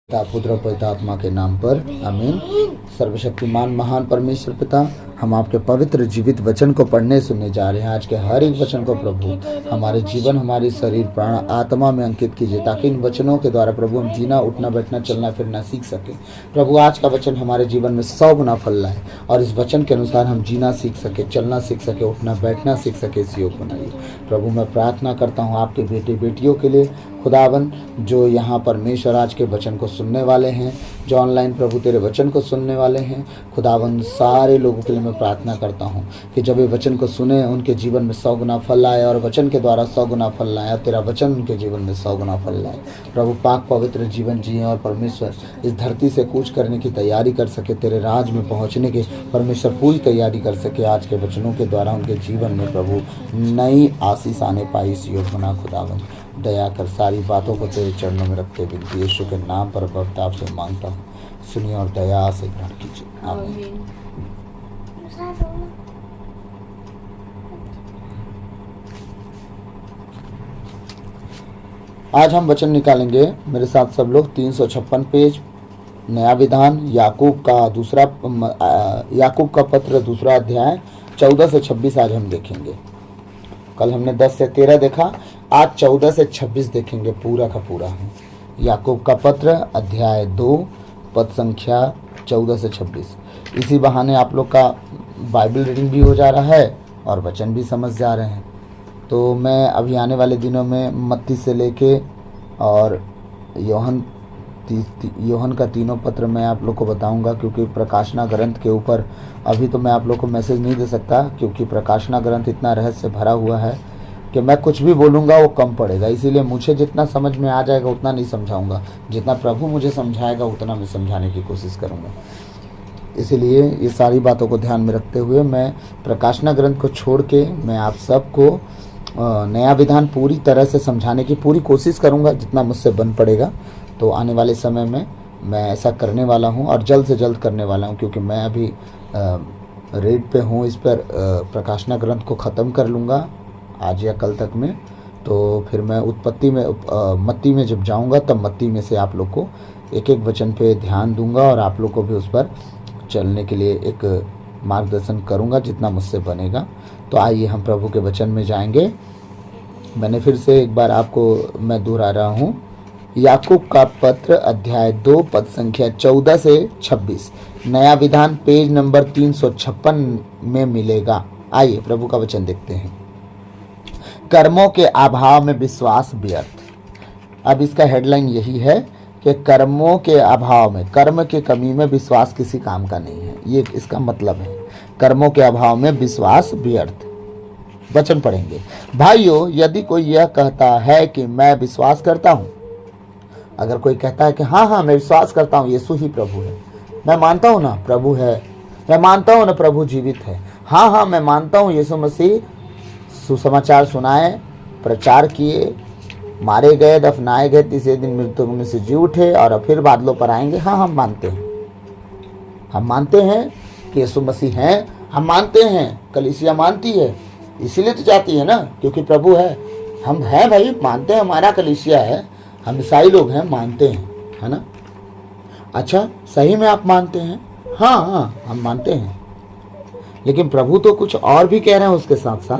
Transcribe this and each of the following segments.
पिता पुत्र और पवित्र आत्मा के नाम पर आमीन। सर्वशक्तिमान महान परमेश्वर पिता, हम आपके पवित्र जीवित वचन को पढ़ने सुनने जा रहे हैं। आज के हर एक वचन को प्रभु हमारे जीवन, हमारे शरीर, प्राण, आत्मा में अंकित कीजिए, ताकि इन वचनों के द्वारा प्रभु हम जीना, उठना, बैठना, चलना फिरना सीख सके। प्रभु आज का वचन हमारे जीवन में 100 गुना फल लाए और इस वचन के अनुसार हम जीना सीख सके, चलना सीख सके, उठना बैठना सीख सके, इस योग बनाइए। प्रभु मैं प्रार्थना करता हूँ आपके बेटे बेटियों के लिए, खुदावन जो यहाँ परमेश्वर आज के वचन को सुनने वाले हैं, जो ऑनलाइन प्रभु तेरे वचन को सुनने वाले हैं, खुदावन सारे लोगों के लिए मैं प्रार्थना करता हूँ कि जब ये वचन को सुने उनके जीवन में 100 गुना फल आए और वचन के द्वारा 100 गुना फल लाए और तेरा वचन उनके जीवन में 100 गुना फल लाए। प्रभु पाक पवित्र जीवन जिए और परमेश्वर इस धरती से कूच करने की तैयारी कर सके, तेरे राज में पहुँचने के परमेश्वर पूरी तैयारी कर सके। आज के वचनों के द्वारा उनके जीवन में प्रभु नई आशीष आने पाई। इस योग बना खुदावन दया कर, सारी बातों को तेरे चरणों में रखते विनती यीशु के नाम पर भक्त आपसे मांगता हूँ, सुनिए और दया से ग्रहण कीजिए। आमीन। आज हम वचन निकालेंगे, मेरे साथ सब लोग, 356 पेज, नया विधान, याकूब का पत्र, दूसरा अध्याय, 14 से 26 आज हम देखेंगे। कल हमने 10 से 13 देखा, आज 14 से 26 देखेंगे, पूरा का पूरा है। याकूब का पत्र अध्याय 2 पद संख्या 14 से 26। इसी बहाने आप लोग का बाइबल रीडिंग भी हो जा रहा है और वचन भी समझ जा रहे हैं। तो मैं अभी आने वाले दिनों में मत्ती से लेके और योहन का तीनों पत्र मैं आप लोग को बताऊंगा, क्योंकि प्रकाशना ग्रंथ के ऊपर अभी तो मैं आप लोग को मैसेज नहीं दे सकता, क्योंकि प्रकाशना ग्रंथ इतना रहस्य भरा हुआ है कि मैं कुछ भी बोलूँगा वो कम पड़ेगा। इसीलिए मुझे जितना समझ में आ जाएगा उतना नहीं समझाऊंगा, जितना प्रभु मुझे समझाएगा उतना मैं समझाने की कोशिश करूँगा। इसीलिए ये सारी बातों को ध्यान में रखते हुए मैं प्रकाशना ग्रंथ को छोड़ के मैं आप सबको नया विधान पूरी तरह से समझाने की पूरी कोशिश करूँगा, जितना मुझसे बन पड़ेगा। तो आने वाले समय में मैं ऐसा करने वाला हूँ और जल्द से जल्द करने वाला हूँ, क्योंकि मैं अभी रेड पे हूँ। इस पर प्रकाशना ग्रंथ को ख़त्म कर लूँगा आज या कल तक में। तो फिर मैं मत्ती में जब जाऊँगा तब मत्ती में से आप लोग को एक एक वचन पे ध्यान दूँगा और आप लोग को भी उस पर चलने के लिए एक मार्गदर्शन करूँगा जितना मुझसे बनेगा। तो आइए हम प्रभु के वचन में जाएंगे। मैंने फिर से एक बार आपको मैं दोहरा रहा हूँ, याकूब का पत्र अध्याय 2 पद संख्या 14 से 26, नया विधान पेज नंबर 356 में मिलेगा। आइए प्रभु का वचन देखते हैं। कर्मों के अभाव में विश्वास व्यर्थ। अब इसका हेडलाइन यही है कि कर्मों के अभाव में, कर्म के कमी में विश्वास किसी काम का नहीं है, ये इसका मतलब है। कर्मों के अभाव में विश्वास व्यर्थ। वचन पढ़ेंगे। भाइयों, यदि कोई यह कहता है कि मैं विश्वास करता हूँ, अगर कोई कहता है कि हाँ मैं विश्वास करता हूँ यीशु ही प्रभु है, मैं मानता हूँ ना प्रभु है, मैं मानता हूँ ना प्रभु जीवित है, हाँ मैं मानता हूँ यीशु मसीह सुसमाचार सुनाए, प्रचार किए, मारे गए, दफनाए गए, तीसरे दिन मृतकों में से जी उठे और फिर बादलों पर आएंगे, हाँ हम मानते हैं कि यीशु मसीह हैं, हम मानते हैं, कलीसिया मानती है, इसीलिए तो जाती है ना, क्योंकि प्रभु है। हम हैं भाई, मानते हैं, हमारा कलीसिया है, हम ईसाई लोग हैं, मानते हैं, है ना। अच्छा, सही में आप मानते हैं? हाँ हम मानते हैं। लेकिन प्रभु तो कुछ और भी कह रहे हैं उसके साथ साथ।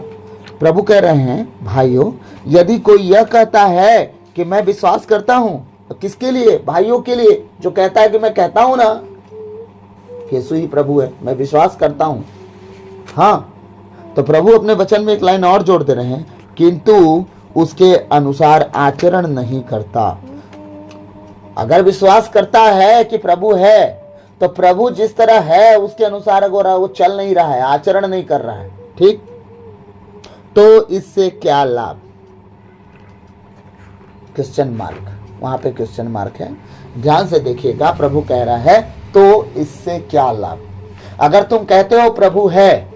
प्रभु कह रहे हैं, भाइयों, यदि कोई यह कहता है कि मैं विश्वास करता हूं, तो किसके लिए? भाइयों के लिए। जो कहता है कि मैं कहता हूं ना यीशु ही प्रभु है, मैं विश्वास करता हूं, हाँ, तो प्रभु अपने वचन में एक लाइन और जोड़ दे रहे हैं, किंतु उसके अनुसार आचरण नहीं करता। अगर विश्वास करता है कि प्रभु है, तो प्रभु जिस तरह है उसके अनुसार अगर वो चल नहीं रहा है, आचरण नहीं कर रहा है, ठीक, तो इससे क्या लाभ? क्वेश्चन मार्क, वहां पे क्वेश्चन मार्क है, ध्यान से देखिएगा। प्रभु कह रहा है तो इससे क्या लाभ? अगर तुम कहते हो प्रभु है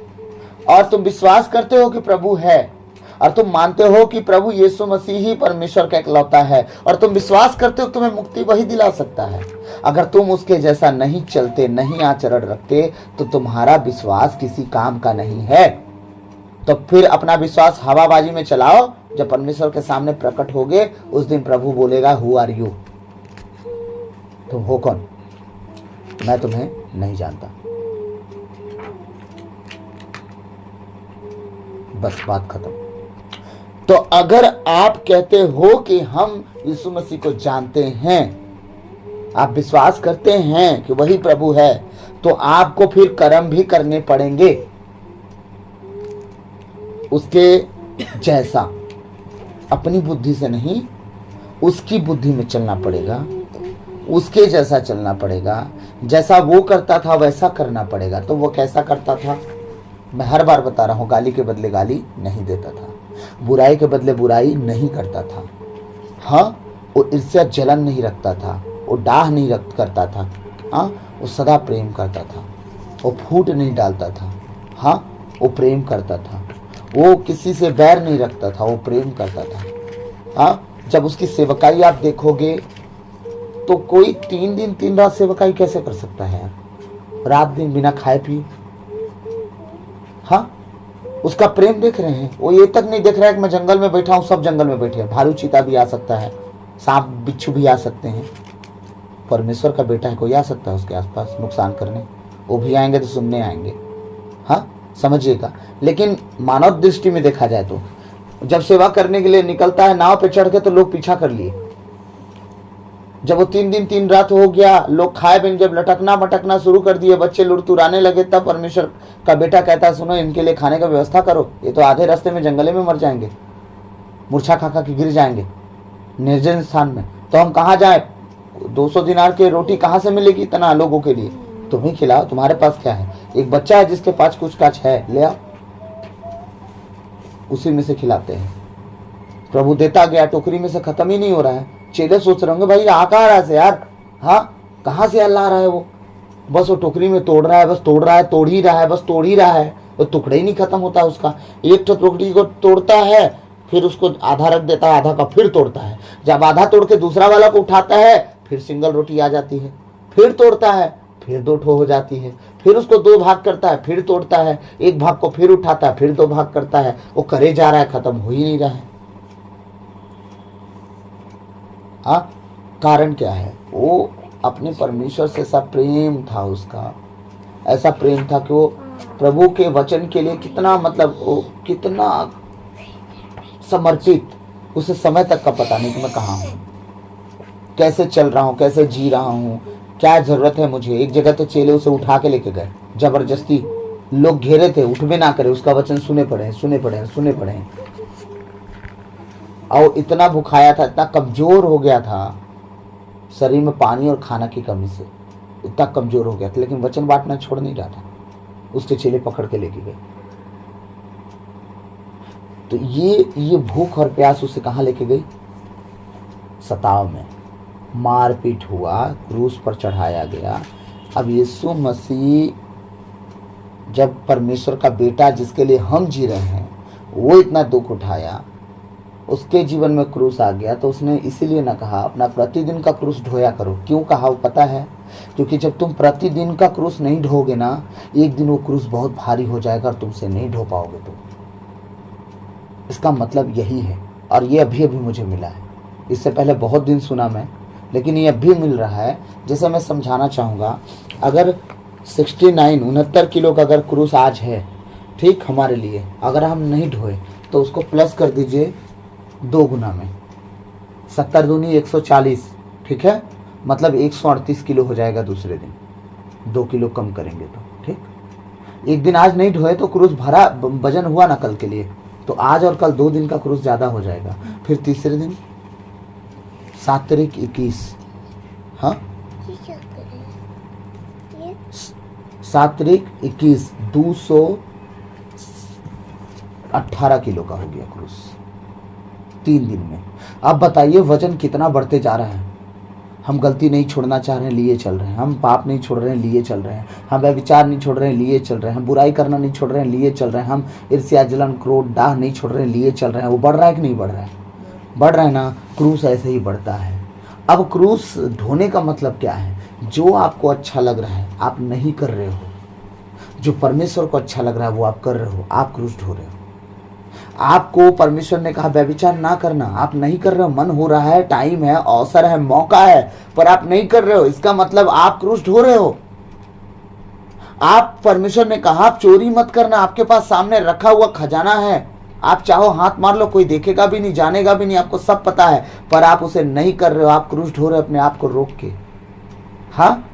और तुम विश्वास करते हो कि प्रभु है और तुम मानते हो कि प्रभु यीशु मसीह ही परमेश्वर का इकलौता है और तुम विश्वास करते हो तुम्हें मुक्ति वही दिला सकता है, अगर तुम उसके जैसा नहीं चलते, नहीं आचरण रखते, तो तुम्हारा विश्वास किसी काम का नहीं है। तो फिर अपना विश्वास हवाबाजी में चलाओ, जब परमेश्वर के सामने प्रकट होगे उस दिन प्रभु बोलेगा हु आर यू, तुम हो कौन? मैं तुम्हें नहीं जानता। बस बात खत्म। तो अगर आप कहते हो कि हम यीशु मसीह को जानते हैं, आप विश्वास करते हैं कि वही प्रभु है, तो आपको फिर कर्म भी करने पड़ेंगे उसके जैसा। अपनी बुद्धि से नहीं, उसकी बुद्धि में चलना पड़ेगा, उसके जैसा चलना पड़ेगा। जैसा वो करता था वैसा करना पड़ेगा। तो वो कैसा करता था? मैं हर बार बता रहा हूँ, गाली के बदले गाली नहीं देता था, बुराई के बदले बुराई नहीं करता था। हाँ, वो ईर्ष्या जलन नहीं रखता था, वो डाह नहीं रक्त करता था। हाँ, वो सदा प्रेम करता था, वो फूट नहीं डालता था। हाँ, वो प्रेम करता था, वो किसी से बैर नहीं रखता था, वो प्रेम करता था। हाँ, जब उसकी सेवकाई आप देखोगे तो कोई 3 दिन 3 रात सेवकाई कैसे कर सकता है यार, रात दिन बिना खाए पिए? हाँ, उसका प्रेम देख रहे हैं। वो ये तक नहीं देख रहा है कि मैं जंगल में बैठा हूँ, सब जंगल में बैठे हैं, भालू चीता भी आ सकता है, सांप बिच्छू भी आ सकते हैं। परमेश्वर का बेटा है, कोई आ सकता है उसके आसपास नुकसान करने? वो भी आएंगे तो सुनने आएंगे। हाँ, समझिएगा। लेकिन मानव दृष्टि में देखा जाए तो जब सेवा करने के लिए निकलता है नाव पे चढ़ के, तो लोग पीछा कर लिए। जब वो 3 दिन 3 रात हो गया, लोग खाए बिन जब लटकना मटकना शुरू कर दिए, बच्चे लुढ़तुराने लगे, तब परमेश्वर का बेटा कहता है सुनो, इनके लिए खाने का व्यवस्था करो, ये तो आधे रास्ते में जंगले में मर जाएंगे, मूर्छा खा खा के गिर जाएंगे निर्जन स्थान में। तो हम कहाँ जाए? 200 दिनार की रोटी कहाँ से मिलेगी इतना लोगों के लिए? तुम ही खिलाओ, तुम्हारे पास क्या है? एक बच्चा है जिसके पास कुछ काच है, ले आओ, उसी में से खिलाते हैं। प्रभु देता गया, टोकरी में से खत्म ही नहीं हो रहा है। चेले सोच रहे होंगे भाई आ कहाँ रहा है यार, हाँ कहाँ से अल्लाह रहा है वो, बस वो टोकरी में तोड़ रहा है, बस तोड़ रहा है, तोड़ ही रहा है, बस तोड़ ही रहा है, वो टुकड़े ही नहीं खत्म होता उसका। एक तो टोकरी को तोड़ता है, फिर उसको आधा रख देता है, आधा का फिर तोड़ता है, जब आधा तोड़ के दूसरा वाला को उठाता है, फिर सिंगल रोटी आ जाती है, फिर तोड़ता है, फिर 2 ठो हो जाती है, फिर उसको 2 भाग करता है, फिर तोड़ता है, एक भाग को फिर उठाता है, फिर 2 भाग करता है। वो करे जा रहा है, खत्म हो ही नहीं रहा है। हाँ, कारण क्या है? वो अपने परमेश्वर से ऐसा प्रेम था उसका, ऐसा प्रेम था कि वो प्रभु के वचन के लिए कितना, मतलब वो कितना समर्पित, उसे समय तक का पता नहीं कि मैं कहाँ हूँ, कैसे चल रहा हूँ, कैसे जी रहा हूँ, क्या जरूरत है मुझे। एक जगह तो चेले उसे उठा के लेके गए, जबरदस्ती लोग घेरे थे, उठ भी ना करे, उसका वचन सुने पड़े। और इतना भुखाया था, इतना कमजोर हो गया था, शरीर में पानी और खाना की कमी से इतना कमजोर हो गया था, लेकिन वचन बांटना छोड़ नहीं रहा था। उसके चेले पकड़ के लेके गए। तो ये भूख और प्यास उसे कहाँ लेके गई? सताव में। मारपीट हुआ, क्रूस पर चढ़ाया गया। अब यीशु मसीह जब परमेश्वर का बेटा जिसके लिए हम जी रहे हैं, वो इतना दुख उठाया, उसके जीवन में क्रूस आ गया, तो उसने इसीलिए ना कहा अपना प्रतिदिन का क्रूस ढोया करो। क्यों कहा वो पता है? क्योंकि जब तुम प्रतिदिन का क्रूस नहीं ढोगे ना, एक दिन वो क्रूस बहुत भारी हो जाएगा और तुमसे नहीं ढो पाओगे। तो इसका मतलब यही है। और ये अभी अभी मुझे मिला है, इससे पहले बहुत दिन सुना मैं, लेकिन ये अभी मिल रहा है। जैसे मैं समझाना चाहूँगा, अगर 69 किलो का अगर क्रूस आज है, ठीक, हमारे लिए, अगर हम नहीं ढोए तो उसको प्लस कर दीजिए 2 गुना में, 70 दूनी 140, ठीक है, मतलब 138 किलो हो जाएगा दूसरे दिन। 2 किलो कम करेंगे तो, ठीक। एक दिन आज नहीं ढोए तो क्रूस भरा वजन हुआ ना कल के लिए, तो आज और कल 2 दिन का क्रूस ज़्यादा हो जाएगा। फिर तीसरे दिन 7 तारीख 21, हाँ 7 तारीख 21 218 किलो का हो गया क्रूस 3 दिन में। अब बताइए वजन कितना बढ़ते जा रहा है। हम गलती नहीं छोड़ना चाह रहे हैं, लिए चल रहे हैं। हम पाप नहीं छोड़ रहे हैं, लिए चल रहे हैं। हम व्यभिचार नहीं छोड़ रहे हैं, लिए चल रहे हैं। हम बुराई करना नहीं छोड़ रहे हैं, लिए चल रहे हैं। हम ईर्ष्या जलन क्रोध डाह नहीं छोड़ रहे हैं, लिए चल रहे हैं। वो बढ़ रहा है कि नहीं बढ़ रहा है? बढ़ रहा है ना। क्रूस ऐसे ही बढ़ता है। अब क्रूस ढोने का मतलब क्या है? जो आपको अच्छा लग रहा है आप नहीं कर रहे हो, जो परमेश्वर को अच्छा लग रहा है वो आप कर रहे हो, आप क्रूस ढो रहे हो। आपको परमेश्वर ने कहा व्यभिचार ना करना, आप नहीं कर रहे हो, मन हो रहा है, टाइम है, अवसर है, मौका है, पर आप नहीं कर रहे हो, इसका मतलब आप क्रूस ढो रहे हो। आप परमेश्वर ने कहा आप चोरी मत करना, आपके पास सामने रखा हुआ खजाना है, आप चाहो हाथ मार लो, कोई देखेगा भी नहीं, जानेगा भी नहीं, आपको सब पता है, पर आप उसे नहीं कर रहे हो, आप क्रूस ढो रहे हो अपने आप को रोक के। हाँ,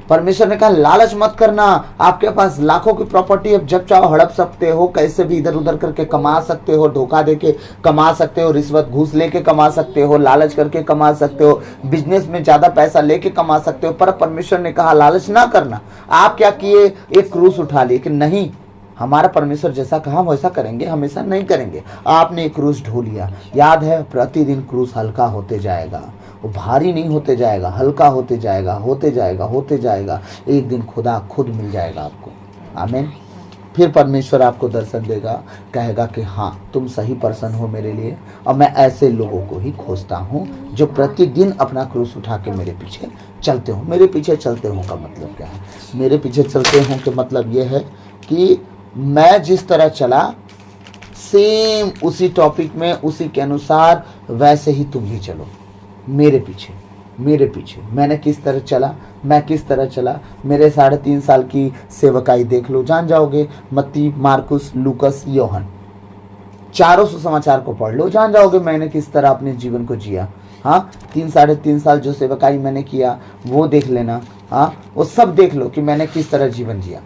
परमेश्वर ने कहा लालच मत करना, आपके पास लाखों की प्रॉपर्टी है, जब चाहो हड़प सकते हो, कैसे भी इधर उधर करके कमा सकते हो, धोखा देके कमा सकते हो, रिश्वत घूस लेके कमा सकते हो, लालच करके कमा सकते हो, बिजनेस में ज्यादा पैसा लेके कमा सकते हो, पर परमेश्वर ने कहा लालच ना करना। आप क्या किए, एक क्रूस उठा लिए कि नहीं, हमारा परमेश्वर जैसा कहा वैसा करेंगे, हमेशा नहीं करेंगे। आपने एक क्रूस ढो लिया। याद है, प्रतिदिन क्रूस हल्का होते जाएगा, वो भारी नहीं होते जाएगा, हल्का होते जाएगा, होते जाएगा, होते जाएगा। एक दिन खुदा खुद मिल जाएगा आपको। आमीन। फिर परमेश्वर आपको दर्शन देगा, कहेगा कि हाँ तुम सही पर्सन हो मेरे लिए, और मैं ऐसे लोगों को ही खोजता हूँ जो प्रतिदिन अपना क्रूस उठा के मेरे पीछे चलते हो। मेरे पीछे चलते हो का मतलब क्या है? मेरे पीछे चलते हो के मतलब ये है कि मैं जिस तरह चला सेम उसी टॉपिक में, उसी के अनुसार वैसे ही तुम भी चलो मेरे पीछे। मेरे पीछे मैंने किस तरह चला, मैं किस तरह चला, मेरे 3.5 साल की सेवकाई देख लो, जान जाओगे। मत्ती, मार्कुस, लूकस, योहन, चारों सुसमाचार को पढ़ लो, जान जाओगे मैंने किस तरह अपने जीवन को जिया। हाँ, 3-3.5 साल जो सेवकाई मैंने किया वो देख लेना। हाँ, वो सब देख लो कि मैंने किस तरह जीवन जिया।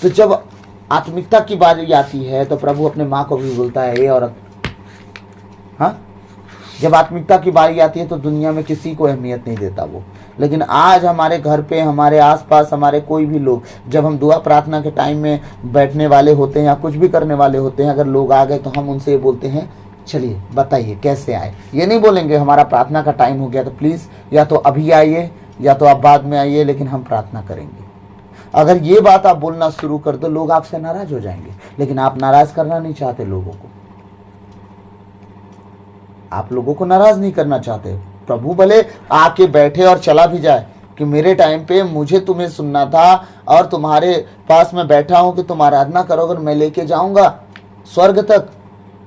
तो जब आत्मिकता की बारी आती है तो प्रभु अपने माँ को भी बोलता है, ए औरत। हाँ, जब आत्मिकता की बारी आती है तो दुनिया में किसी को अहमियत नहीं देता वो। लेकिन आज हमारे घर पे, हमारे आसपास, हमारे कोई भी लोग, जब हम दुआ प्रार्थना के टाइम में बैठने वाले होते हैं या कुछ भी करने वाले होते हैं, अगर लोग आ गए तो हम उनसे ये बोलते हैं, चलिए बताइए कैसे आए। ये नहीं बोलेंगे हमारा प्रार्थना का टाइम हो गया तो प्लीज़ या तो अभी आइए या तो आप बाद में आइए, लेकिन हम प्रार्थना करेंगे। अगर ये बात आप बोलना शुरू कर दो, लोग आपसे नाराज हो जाएंगे। लेकिन आप नाराज करना नहीं चाहते लोगों को, आप लोगों को नाराज नहीं करना चाहते। प्रभु भले आके बैठे और चला भी जाए कि मेरे टाइम पे मुझे तुम्हें सुनना था और तुम्हारे पास मैं बैठा हूं कि तुम आराधना करोगे, मैं लेके जाऊंगा स्वर्ग तक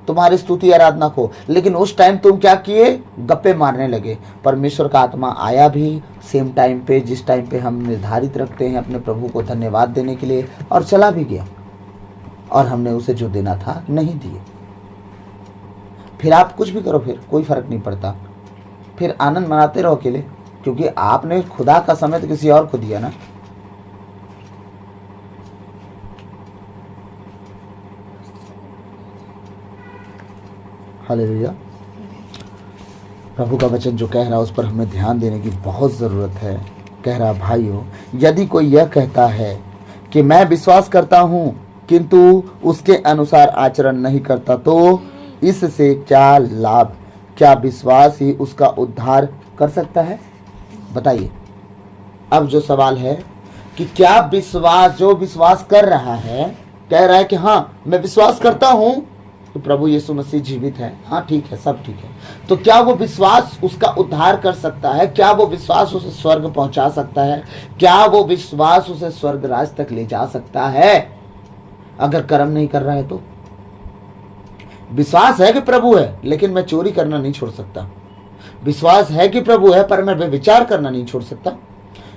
तुम्हारी स्तुति आराधना को। लेकिन उस टाइम तुम क्या किए, गप्पे मारने लगे। परमेश्वर का आत्मा आया भी सेम टाइम पे, जिस टाइम पे हम निर्धारित रखते हैं अपने प्रभु को धन्यवाद देने के लिए, और चला भी गया, और हमने उसे जो देना था नहीं दिए। फिर आप कुछ भी करो, फिर कोई फर्क नहीं पड़ता, फिर आनंद मनाते रहो अकेले, क्योंकि आपने खुदा का समय तो किसी और को दिया ना। हालेलुया। प्रभु का वचन जो कह रहा है उस पर हमें ध्यान देने की बहुत ज़रूरत है। कह रहा, भाइयों यदि कोई यह कहता है कि मैं विश्वास करता हूँ किंतु उसके अनुसार आचरण नहीं करता, तो इससे क्या लाभ? क्या विश्वास ही उसका उद्धार कर सकता है? बताइए। अब जो सवाल है कि क्या विश्वास, जो विश्वास कर रहा है, कह रहा है कि हाँ मैं विश्वास करता हूं कि प्रभु यीशु मसीह जीवित है, हाँ ठीक है, सब ठीक है, तो क्या वो विश्वास उसका उद्धार कर सकता है? क्या वो विश्वास उसे स्वर्ग पहुंचा सकता है? क्या वो विश्वास उसे स्वर्ग राज तक ले जा सकता है? अगर कर्म नहीं कर रहा है तो। विश्वास है कि प्रभु है, लेकिन मैं चोरी करना नहीं छोड़ सकता। विश्वास है कि प्रभु है, पर मैं व्यभिचार करना नहीं छोड़ सकता।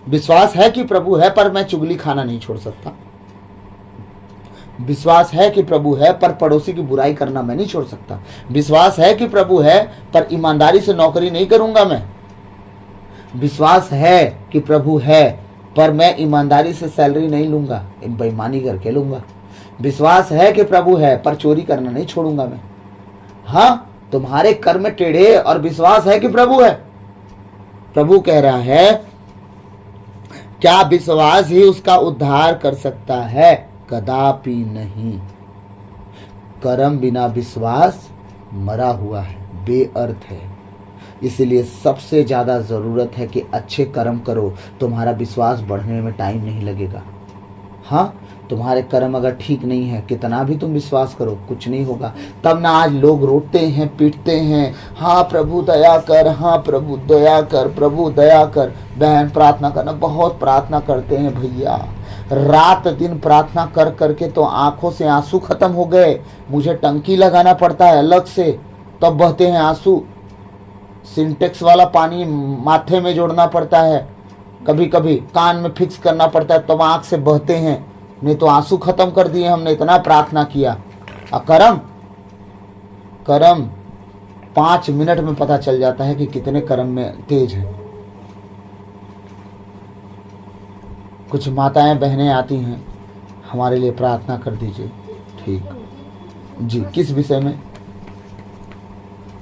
विश्वास है कि प्रभु है, पर मैं चुगली खाना नहीं छोड़ सकता। विश्वास है कि प्रभु है, पर पड़ोसी की बुराई करना मैं नहीं छोड़ सकता। विश्वास है कि प्रभु है, पर ईमानदारी से नौकरी नहीं करूंगा मैं। विश्वास है कि प्रभु है, पर मैं ईमानदारी से सैलरी नहीं लूंगा, बेईमानी करके लूंगा। विश्वास है कि प्रभु है, पर चोरी करना नहीं छोड़ूंगा मैं। हाँ, तुम्हारे कर्म टेढ़े और विश्वास है कि प्रभु है। प्रभु कह रहा है, क्या विश्वास ही उसका उद्धार कर सकता है? कदापि नहीं। कर्म बिना विश्वास मरा हुआ है, बेअर्थ है। इसलिए सबसे ज्यादा जरूरत है कि अच्छे कर्म करो, तुम्हारा विश्वास बढ़ने में टाइम नहीं लगेगा। हाँ, तुम्हारे कर्म अगर ठीक नहीं है, कितना भी तुम विश्वास करो, कुछ नहीं होगा। तब ना आज लोग रोते हैं, पीटते हैं, हाँ प्रभु दया कर, हाँ प्रभु दया कर, प्रभु दया कर। बहन प्रार्थना करना, बहुत प्रार्थना करते हैं भैया, रात दिन प्रार्थना कर करके तो आंखों से आंसू खत्म हो गए। मुझे टंकी लगाना पड़ता है अलग से, तब बहते हैं आंसू। सिंटेक्स वाला पानी माथे में जोड़ना पड़ता है, कभी कभी कान में फिक्स करना पड़ता है, तब आंख से बहते हैं, नहीं तो आंसू खत्म कर दिए हमने, इतना प्रार्थना किया। और कर्म 5 मिनट में पता चल जाता है कि कितने कर्म में तेज है। कुछ माताएं बहनें आती हैं, हमारे लिए प्रार्थना कर दीजिए। ठीक जी, किस विषय में?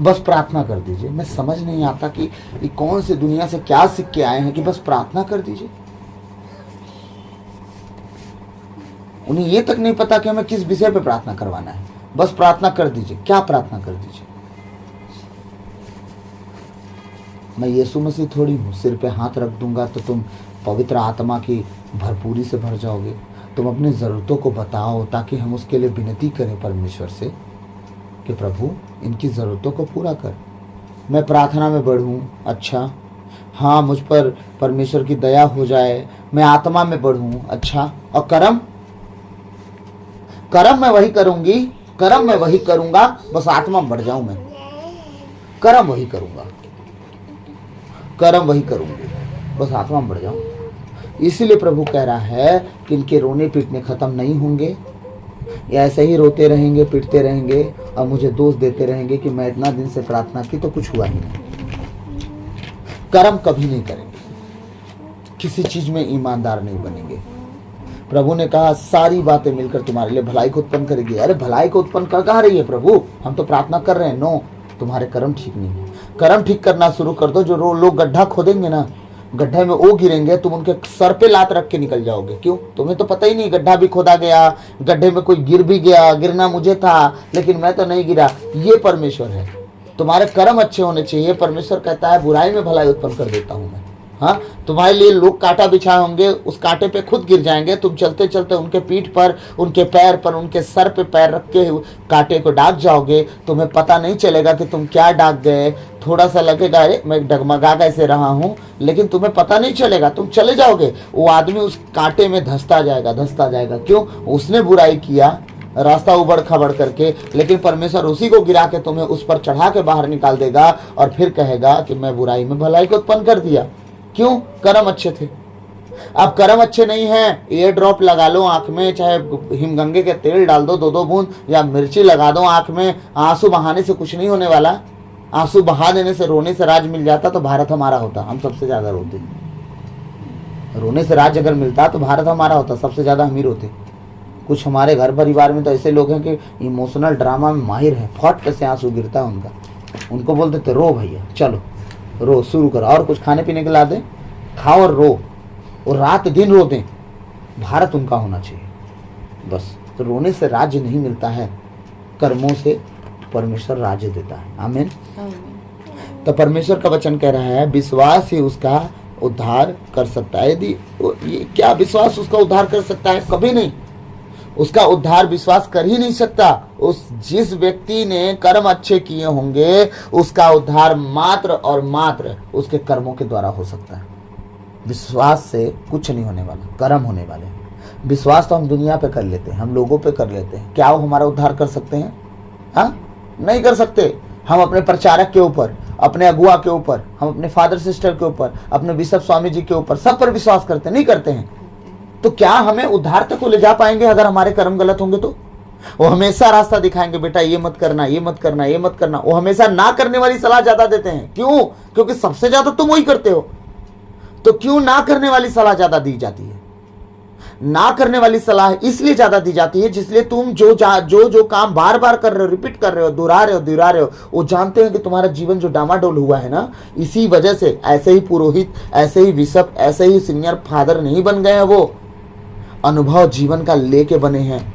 बस प्रार्थना कर दीजिए। मैं समझ नहीं आता कि ये कौन सी दुनिया से क्या सीख के आए हैं कि बस प्रार्थना कर दीजिए। उन्हें ये तक नहीं पता कि हमें किस विषय पे प्रार्थना करवाना है। बस प्रार्थना कर दीजिए। क्या प्रार्थना कर दीजिए? मैं यीशु मसीह थोड़ी हूँ, सिर पे हाथ रख दूंगा तो तुम पवित्र आत्मा की भरपूरी से भर जाओगे। तुम अपनी ज़रूरतों को बताओ ताकि हम उसके लिए विनती करें परमेश्वर से कि प्रभु इनकी ज़रूरतों को पूरा कर। मैं प्रार्थना में बढ़ूँ, अच्छा हाँ, मुझ पर परमेश्वर की दया हो जाए, मैं आत्मा में बढ़ूँ, अच्छा। और कर्म मैं वही करूँगी, कर्म मैं वही करूँगा, बस आत्मा में बढ़ जाऊँ। मैं कर्म वही करूँगा, कर्म वही करूँगी, बस आत्मा में बढ़ जाऊँ। इसीलिए प्रभु कह रहा है कि इनके रोने पीटने खत्म नहीं होंगे, या ऐसे ही रोते रहेंगे, पीटते रहेंगे और मुझे दोष देते रहेंगे कि मैं इतना दिन से प्रार्थना की तो कुछ हुआ ही नहीं। कर्म कभी नहीं करेंगे, किसी चीज में ईमानदार नहीं बनेंगे। प्रभु ने कहा सारी बातें मिलकर तुम्हारे लिए भलाई को उत्पन्न करेगी। अरे भलाई को उत्पन्न कर कहाँ रही है प्रभु? हम तो प्रार्थना कर रहे हैं। नो, तुम्हारे कर्म ठीक नहीं है। कर्म ठीक करना शुरू कर दो। जो लोग गड्ढा खोदेंगे ना, गड्ढे में वो गिरेंगे, तुम उनके सर पे लात रख के निकल जाओगे। क्यों? तुम्हें तो पता ही नहीं गड्ढा भी खोदा गया, गड्ढे में कोई गिर भी गया, गिरना मुझे था लेकिन मैं तो नहीं गिरा। ये परमेश्वर है। तुम्हारे कर्म अच्छे होने चाहिए। परमेश्वर कहता है बुराई में भलाई उत्पन्न कर देता हूं मैं। हाँ, तुम्हारे लिए लोग कांटा बिछाए होंगे, उस कांटे पे खुद गिर जाएंगे। तुम चलते चलते उनके पीठ पर, उनके पैर पर, उनके सर पे पैर रख के कांटे को डाक जाओगे। तुम्हें पता नहीं चलेगा कि तुम क्या डाक गए। थोड़ा सा लगेगा अरे मैं डगमगा कैसे रहा हूँ, लेकिन तुम्हें पता नहीं चलेगा, तुम चले जाओगे। वो आदमी उस कांटे में धंसता जाएगा। क्यों? उसने बुराई किया, रास्ता उबड़ खबड़ करके, लेकिन परमेश्वर उसी को गिरा के तुम्हें उस पर चढ़ा के बाहर निकाल देगा और फिर कहेगा कि मैं बुराई में भलाई को उत्पन्न कर दिया। क्यों? कर्म अच्छे थे। अब कर्म अच्छे नहीं है, एयर ड्रॉप लगा लो आंख में, चाहे हिमगंगे के तेल डाल दो 2-2 बूंद, या मिर्ची लगा दो आंख में। आंसू बहाने से कुछ नहीं होने वाला। आंसू बहा देने से, रोने से राज मिल जाता तो भारत हमारा होता। हम सबसे ज्यादा रोते। रोने से राज अगर मिलता तो भारत हमारा होता, सबसे ज्यादा अमीर होते। कुछ हमारे घर परिवार में तो ऐसे लोग हैं कि इमोशनल ड्रामा में माहिर हैं। फट से आंसू गिरता है उनका। उनको बोलते थे रो भैया, चलो रो, शुरू करो, और कुछ खाने पीने के ला दें, खाओ और रो, और रात दिन रो दें। भारत उनका होना चाहिए बस। तो रोने से राज्य नहीं मिलता है, कर्मों से परमेश्वर राज्य देता है। आमीन। तो परमेश्वर का वचन कह रहा है विश्वास ही उसका उद्धार कर सकता है। यदि ये क्या विश्वास उसका उद्धार कर सकता है? कभी नहीं। उसका उद्धार विश्वास कर ही नहीं सकता। जिस व्यक्ति ने कर्म अच्छे किए होंगे उसका उद्धार मात्र और मात्र उसके कर्मों के द्वारा हो सकता है। विश्वास से कुछ नहीं होने वाला, कर्म होने वाले। विश्वास तो हम दुनिया पे कर लेते हैं, हम लोगों पे कर लेते हैं। क्या वो हमारा उद्धार कर सकते हैं? हाँ, नहीं कर सकते। हम अपने प्रचारक के ऊपर, अपने अगुआ के ऊपर, हम अपने फादर सिस्टर के ऊपर, अपने बिशप स्वामी जी के ऊपर, सब पर विश्वास करते नहीं करते हैं। तो क्या हमें उद्धार तक को ले जा पाएंगे अगर हमारे कर्म गलत होंगे? तो वो हमेशा रास्ता दिखाएंगे, बेटा ये मत करना, ये मत करना, ये मत करना। वो हमेशा ना करने वाली सलाह ज्यादा देते हैं। क्यों? क्योंकि सबसे ज्यादा तुम वही करते हो। तो क्यों ना करने वाली सलाह ज्यादा दी जाती है? ना करने वाली सलाह इसलिए ज्यादा दी जाती है जिसलिए तुम जो काम बार बार कर रहे हो, रिपीट कर रहे हो, दोहरा रहे हो, वो जानते हैं कि तुम्हारा जीवन जो डामाडोल हुआ है ना, इसी वजह से। ऐसे ही पुरोहित, ऐसे ही बिशप, ऐसे ही सीनियर फादर नहीं बन गए हैं। वो अनुभव जीवन का लेके बने हैं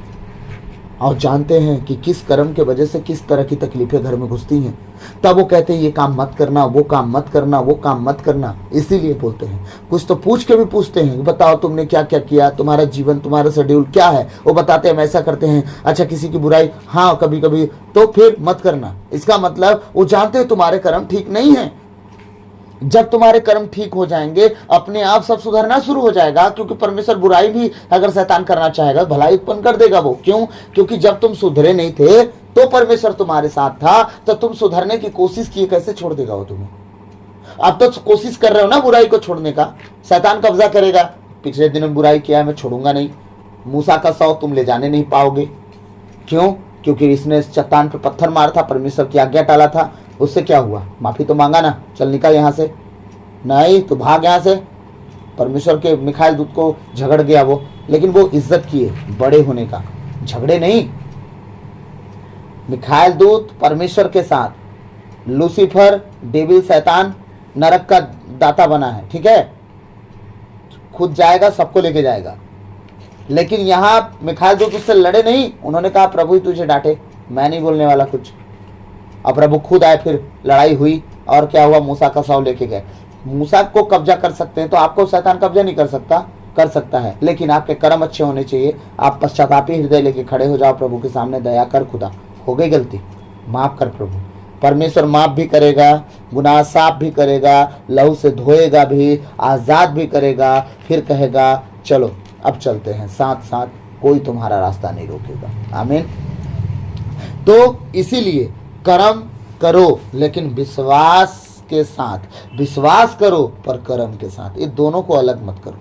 और जानते हैं कि किस कर्म के वजह से किस तरह की तकलीफें घर में घुसती हैं। तब वो कहते हैं ये काम मत करना, वो काम मत करना, वो काम मत करना। इसीलिए बोलते हैं। कुछ तो पूछ के भी पूछते हैं, बताओ तुमने क्या क्या किया, तुम्हारा जीवन, तुम्हारा शेड्यूल क्या है। वो बताते हैं हम ऐसा करते हैं। अच्छा, किसी की बुराई, हाँ कभी कभी, तो फिर मत करना। इसका मतलब वो जानते हैं तुम्हारे कर्म ठीक नहीं है। जब तुम्हारे कर्म ठीक हो जाएंगे अपने आप सब सुधरना शुरू हो जाएगा, क्योंकि परमेश्वर बुराई भी अगर शैतान करना चाहेगा भलाई उत्पन्न कर देगा वो। क्यों? क्योंकि जब तुम सुधरे नहीं थे तो परमेश्वर तुम्हारे साथ था, तो तुम सुधरने की कोशिश किए, कैसे छोड़ देगा वो तुम्हें? अब तो कोशिश कर रहे हो ना बुराई को छोड़ने का, शैतान कब्जा करेगा। पिछले दिन में बुराई किया है, मैं छोड़ूंगा नहीं। मूसा का शव तुम ले जाने नहीं पाओगे। क्यों? क्योंकि इसने चट्टान पे पत्थर मारा था, परमेश्वर की आज्ञा टाला था। उससे क्या हुआ? माफी तो मांगा ना, चल निकल यहां से। नहीं तो भाग यहां से। परमेश्वर के मिखाइल दूत को झगड़ गया वो, लेकिन वो इज्जत किए बड़े होने का, झगड़े नहीं। मिखाइल दूत परमेश्वर के साथ, लूसीफर डेविल शैतान नरक का दाता बना है, ठीक है, खुद जाएगा, सबको लेके जाएगा। लेकिन यहां मिखाइल दूत उससे लड़े नहीं, उन्होंने कहा प्रभु ही तुझे डांटे, मैं नहीं बोलने वाला कुछ। अब प्रभु खुद आए, फिर लड़ाई हुई और क्या हुआ? मूसा का शव लेके गए। मूसा को कब्जा कर सकते हैं तो आपको शैतान कब्जा नहीं कर सकता? कर सकता है, लेकिन आपके कर्म अच्छे होने चाहिए। आप पश्चातापी हृदय लेके खड़े हो जाओ प्रभु के सामने, दया कर खुदा, हो गई गलती, माफ कर प्रभु। परमेश्वर माफ भी करेगा, गुनाह साफ भी करेगा, लहू से धोएगा भी, आजाद भी करेगा, फिर कहेगा चलो अब चलते हैं साथ साथ, कोई तुम्हारा रास्ता नहीं रोकेगा। आमीन। तो इसीलिए कर्म करो लेकिन विश्वास के साथ, विश्वास करो पर कर्म के साथ, ये दोनों को अलग मत करो,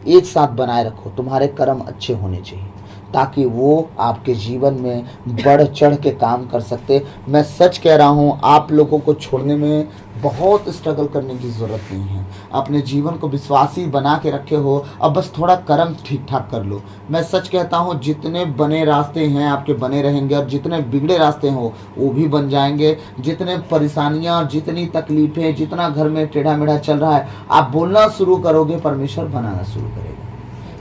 एक साथ बनाए रखो। तुम्हारे कर्म अच्छे होने चाहिए ताकि वो आपके जीवन में बढ़ चढ़ के काम कर सकते। मैं सच कह रहा हूँ, आप लोगों को छोड़ने में बहुत स्ट्रगल करने की ज़रूरत नहीं है। अपने जीवन को विश्वासी बना के रखे हो, अब बस थोड़ा कर्म ठीक ठाक कर लो। मैं सच कहता हूँ, जितने बने रास्ते हैं आपके बने रहेंगे, और जितने बिगड़े रास्ते हो वो भी बन जाएंगे। जितने परेशानियाँ, जितनी तकलीफ़ें, जितना घर में टेढ़ा मेढ़ा चल रहा है, आप बोलना शुरू करोगे, परमेश्वर बनाना शुरू करेगा।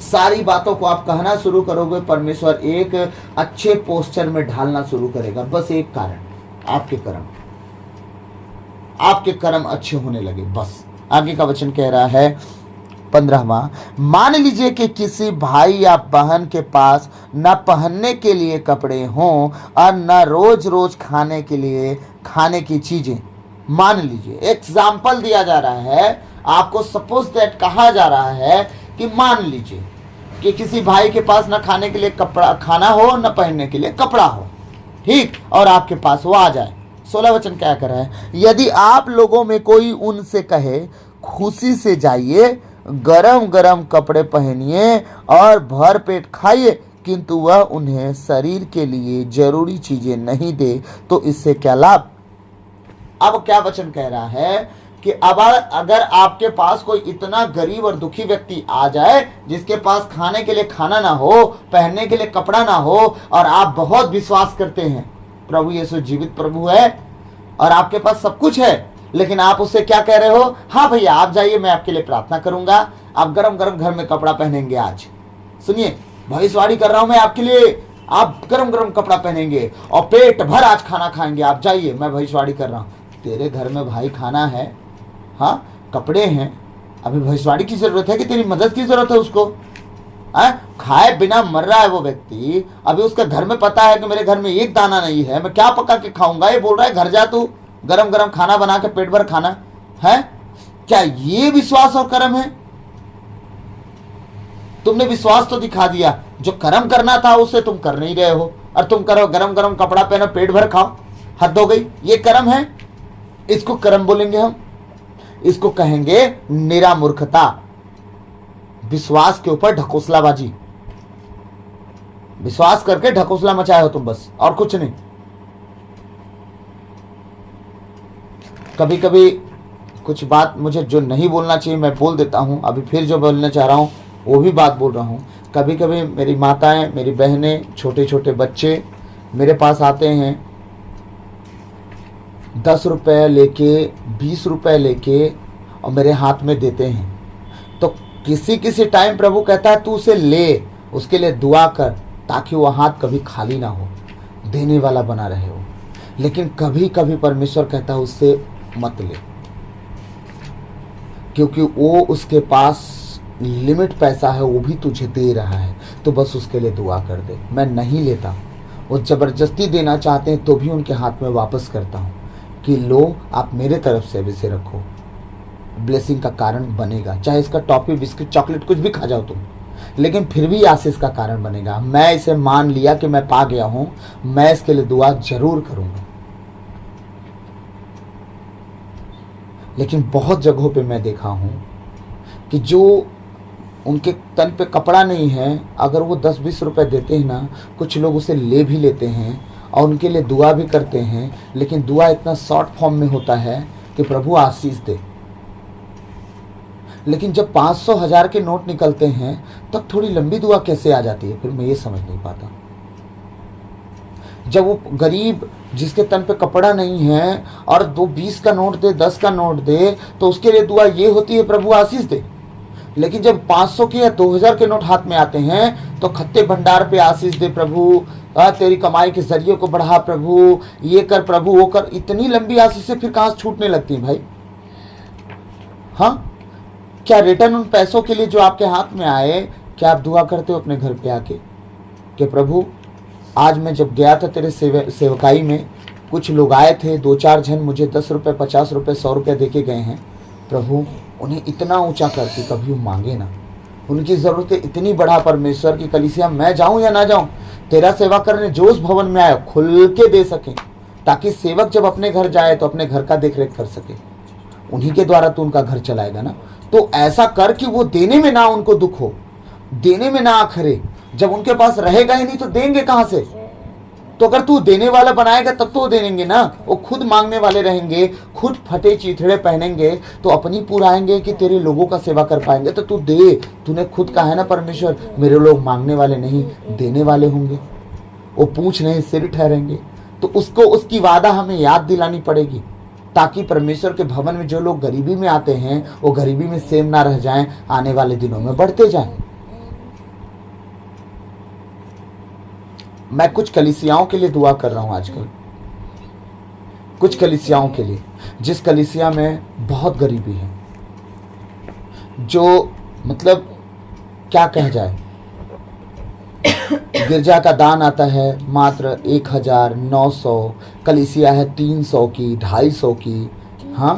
सारी बातों को आप कहना शुरू करोगे, परमेश्वर एक अच्छे पोस्चर में ढालना शुरू करेगा। बस एक कारण, आपके कर्म, आपके कर्म अच्छे होने लगे बस। आगे का वचन कह रहा है 15वां, मान लीजिए कि किसी भाई या बहन के पास न पहनने के लिए कपड़े हों और न रोज रोज खाने के लिए खाने की चीजें। मान लीजिए, एग्जाम्पल दिया जा रहा है आपको, सपोज दैट कहा जा रहा है कि मान लीजिए कि किसी भाई के पास न खाने के लिए कपड़ा खाना हो, न पहनने के लिए कपड़ा हो, ठीक, और आपके पास वो आ जाए। 16 वचन क्या कर रहा है? यदि आप लोगों में कोई उनसे कहे खुशी से जाइए, गरम गरम कपड़े पहनिए और भर पेट खाइए, किंतु वह उन्हें शरीर के लिए जरूरी चीजें नहीं दे, तो इससे क्या लाभ? अब क्या वचन कह रहा है कि अब अगर आपके पास कोई इतना गरीब और दुखी व्यक्ति आ जाए जिसके पास खाने के लिए खाना ना हो, पहनने के लिए कपड़ा ना हो, और आप बहुत विश्वास करते हैं प्रभु यीशु जीवित प्रभु है और आपके पास सब कुछ है, लेकिन आप उससे क्या कह रहे हो? हाँ भैया आप जाइए, मैं आपके लिए प्रार्थना करूंगा, आप गरम गरम घर में कपड़ा पहनेंगे। आज सुनिए, भविष्यवाणी कर रहा हूं मैं आपके लिए, आप गरम गरम कपड़ा पहनेंगे और पेट भर आज खाना खाएंगे। आप जाइए, मैं भविष्यवाणी कर रहा हूं। तेरे घर में भाई खाना है, हाँ कपड़े हैं, अभी भविष्यवाणी की जरूरत है कि तेरी मदद की जरूरत है उसको? खाए बिना मर रहा है वो व्यक्ति, अभी उसके घर में पता है कि मेरे घर में एक दाना नहीं है, मैं क्या पका के खाऊंगा? ये बोल रहा है घर जा तू, गरम गरम खाना बना के पेट भर खाना है। क्या ये विश्वास और कर्म है? तुमने विश्वास तो दिखा दिया, जो कर्म करना था उसे तुम कर नहीं रहे हो, और तुम करो गरम गरम कपड़ा पहनो पेट भर खाओ, हद हो गई। ये कर्म है? इसको कर्म बोलेंगे हम, इसको कहेंगे निरा मूर्खता, विश्वास के ऊपर ढकोसलाबाजी। विश्वास करके ढकोसला मचाए हो तुम बस, और कुछ नहीं। कभी कभी कुछ बात मुझे जो नहीं बोलना चाहिए मैं बोल देता हूं, अभी फिर जो बोलना चाह रहा हूं वो भी बात बोल रहा हूं। कभी कभी मेरी माताएं, मेरी बहनें, छोटे छोटे बच्चे मेरे पास आते हैं, 10 रुपये लेके, 20 रुपये लेके और मेरे हाथ में देते हैं। तो किसी किसी टाइम प्रभु कहता है तू उसे ले, उसके लिए दुआ कर, ताकि वो हाथ कभी खाली ना हो, देने वाला बना रहे हो। लेकिन कभी कभी परमेश्वर कहता है उससे मत ले, क्योंकि वो उसके पास लिमिट पैसा है, वो भी तुझे दे रहा है, तो बस उसके लिए दुआ कर दे। मैं नहीं लेता, वो जबरदस्ती देना चाहते हैं तो भी उनके हाथ में वापस करता हूँ कि लो आप मेरे तरफ से अब इसे रखो। ब्लेसिंग का कारण बनेगा। चाहे इसका टॉफी बिस्किट चॉकलेट कुछ भी खा जाओ तुम, लेकिन फिर भी आशीष का कारण बनेगा। मैं इसे मान लिया कि मैं पा गया हूं, मैं इसके लिए दुआ जरूर करूंगा। लेकिन बहुत जगहों पे मैं देखा हूं कि जो उनके तन पे कपड़ा नहीं है, अगर वो 10-20 रुपए देते हैं ना, कुछ लोग उसे ले भी लेते हैं और उनके लिए दुआ भी करते हैं, लेकिन दुआ इतना शॉर्ट फॉर्म में होता है कि प्रभु आशीष दे। लेकिन जब 500 1000 के नोट निकलते हैं तब थोड़ी लंबी दुआ कैसे आ जाती है, फिर मैं ये समझ नहीं पाता। जब वो गरीब जिसके तन पे कपड़ा नहीं है और 20 का नोट दे, 10 का नोट दे, तो उसके लिए दुआ ये होती है प्रभु आशीष दे। लेकिन जब 500 के या 2000 के नोट हाथ में आते हैं तो खत्ते भंडार पे आशीष दे प्रभु, तेरी कमाई के जरिए को बढ़ा प्रभु, ये कर प्रभु, वो कर। इतनी लंबी आशीष से फिर कहां छूटने लगती है भाई? हाँ, क्या रिटर्न उन पैसों के लिए जो आपके हाथ में आए, क्या आप दुआ करते हो अपने घर पे आके कि प्रभु आज मैं जब गया था तेरे सेवकाई में, कुछ लोग आए थे, 2-4 जन मुझे 10 रुपये 50 रुपये 100 रुपये देके गए हैं, प्रभु उन्हें इतना ऊंचा करके कभी वो मांगे ना। उनकी ज़रूरतें इतनी बढ़ा परमेश्वर की कलीसिया, मैं जाऊं या ना जाऊं, तेरा सेवा करने जो उस भवन में आया खुल के दे सकें, ताकि सेवक जब अपने घर जाए तो अपने घर का देख रेख कर सके। उन्हीं के द्वारा तो उनका घर चलाएगा ना। तो ऐसा कर कि वो देने में ना उनको दुख हो, देने में ना आखरे। जब उनके पास रहेगा ही नहीं तो देंगे कहां से? तो अगर तू देने वाला बनाएगा तब तो वो देंगे ना। वो खुद मांगने वाले रहेंगे, खुद फटे चीथड़े पहनेंगे तो अपनी पुराएंगे कि तेरे लोगों का सेवा कर पाएंगे। तो तू दे, तूने खुद कहा है ना परमेश्वर मेरे लोग मांगने वाले नहीं देने वाले होंगे, वो पूछ नहीं सिर ठहरेंगे। तो उसको उसकी वादा हमें याद दिलानी पड़ेगी, ताकि परमेश्वर के भवन में जो लोग गरीबी में आते हैं वो गरीबी में सेम ना रह जाएं, आने वाले दिनों में बढ़ते जाएं। मैं कुछ कलीसियाओं के लिए दुआ कर रहा हूं आजकल, कुछ कलीसियाओं के लिए जिस कलीसिया में बहुत गरीबी है, जो मतलब क्या कह जाए, गिरजा का दान आता है मात्र 1900, कलीसिया है 300 की 250 की, हाँ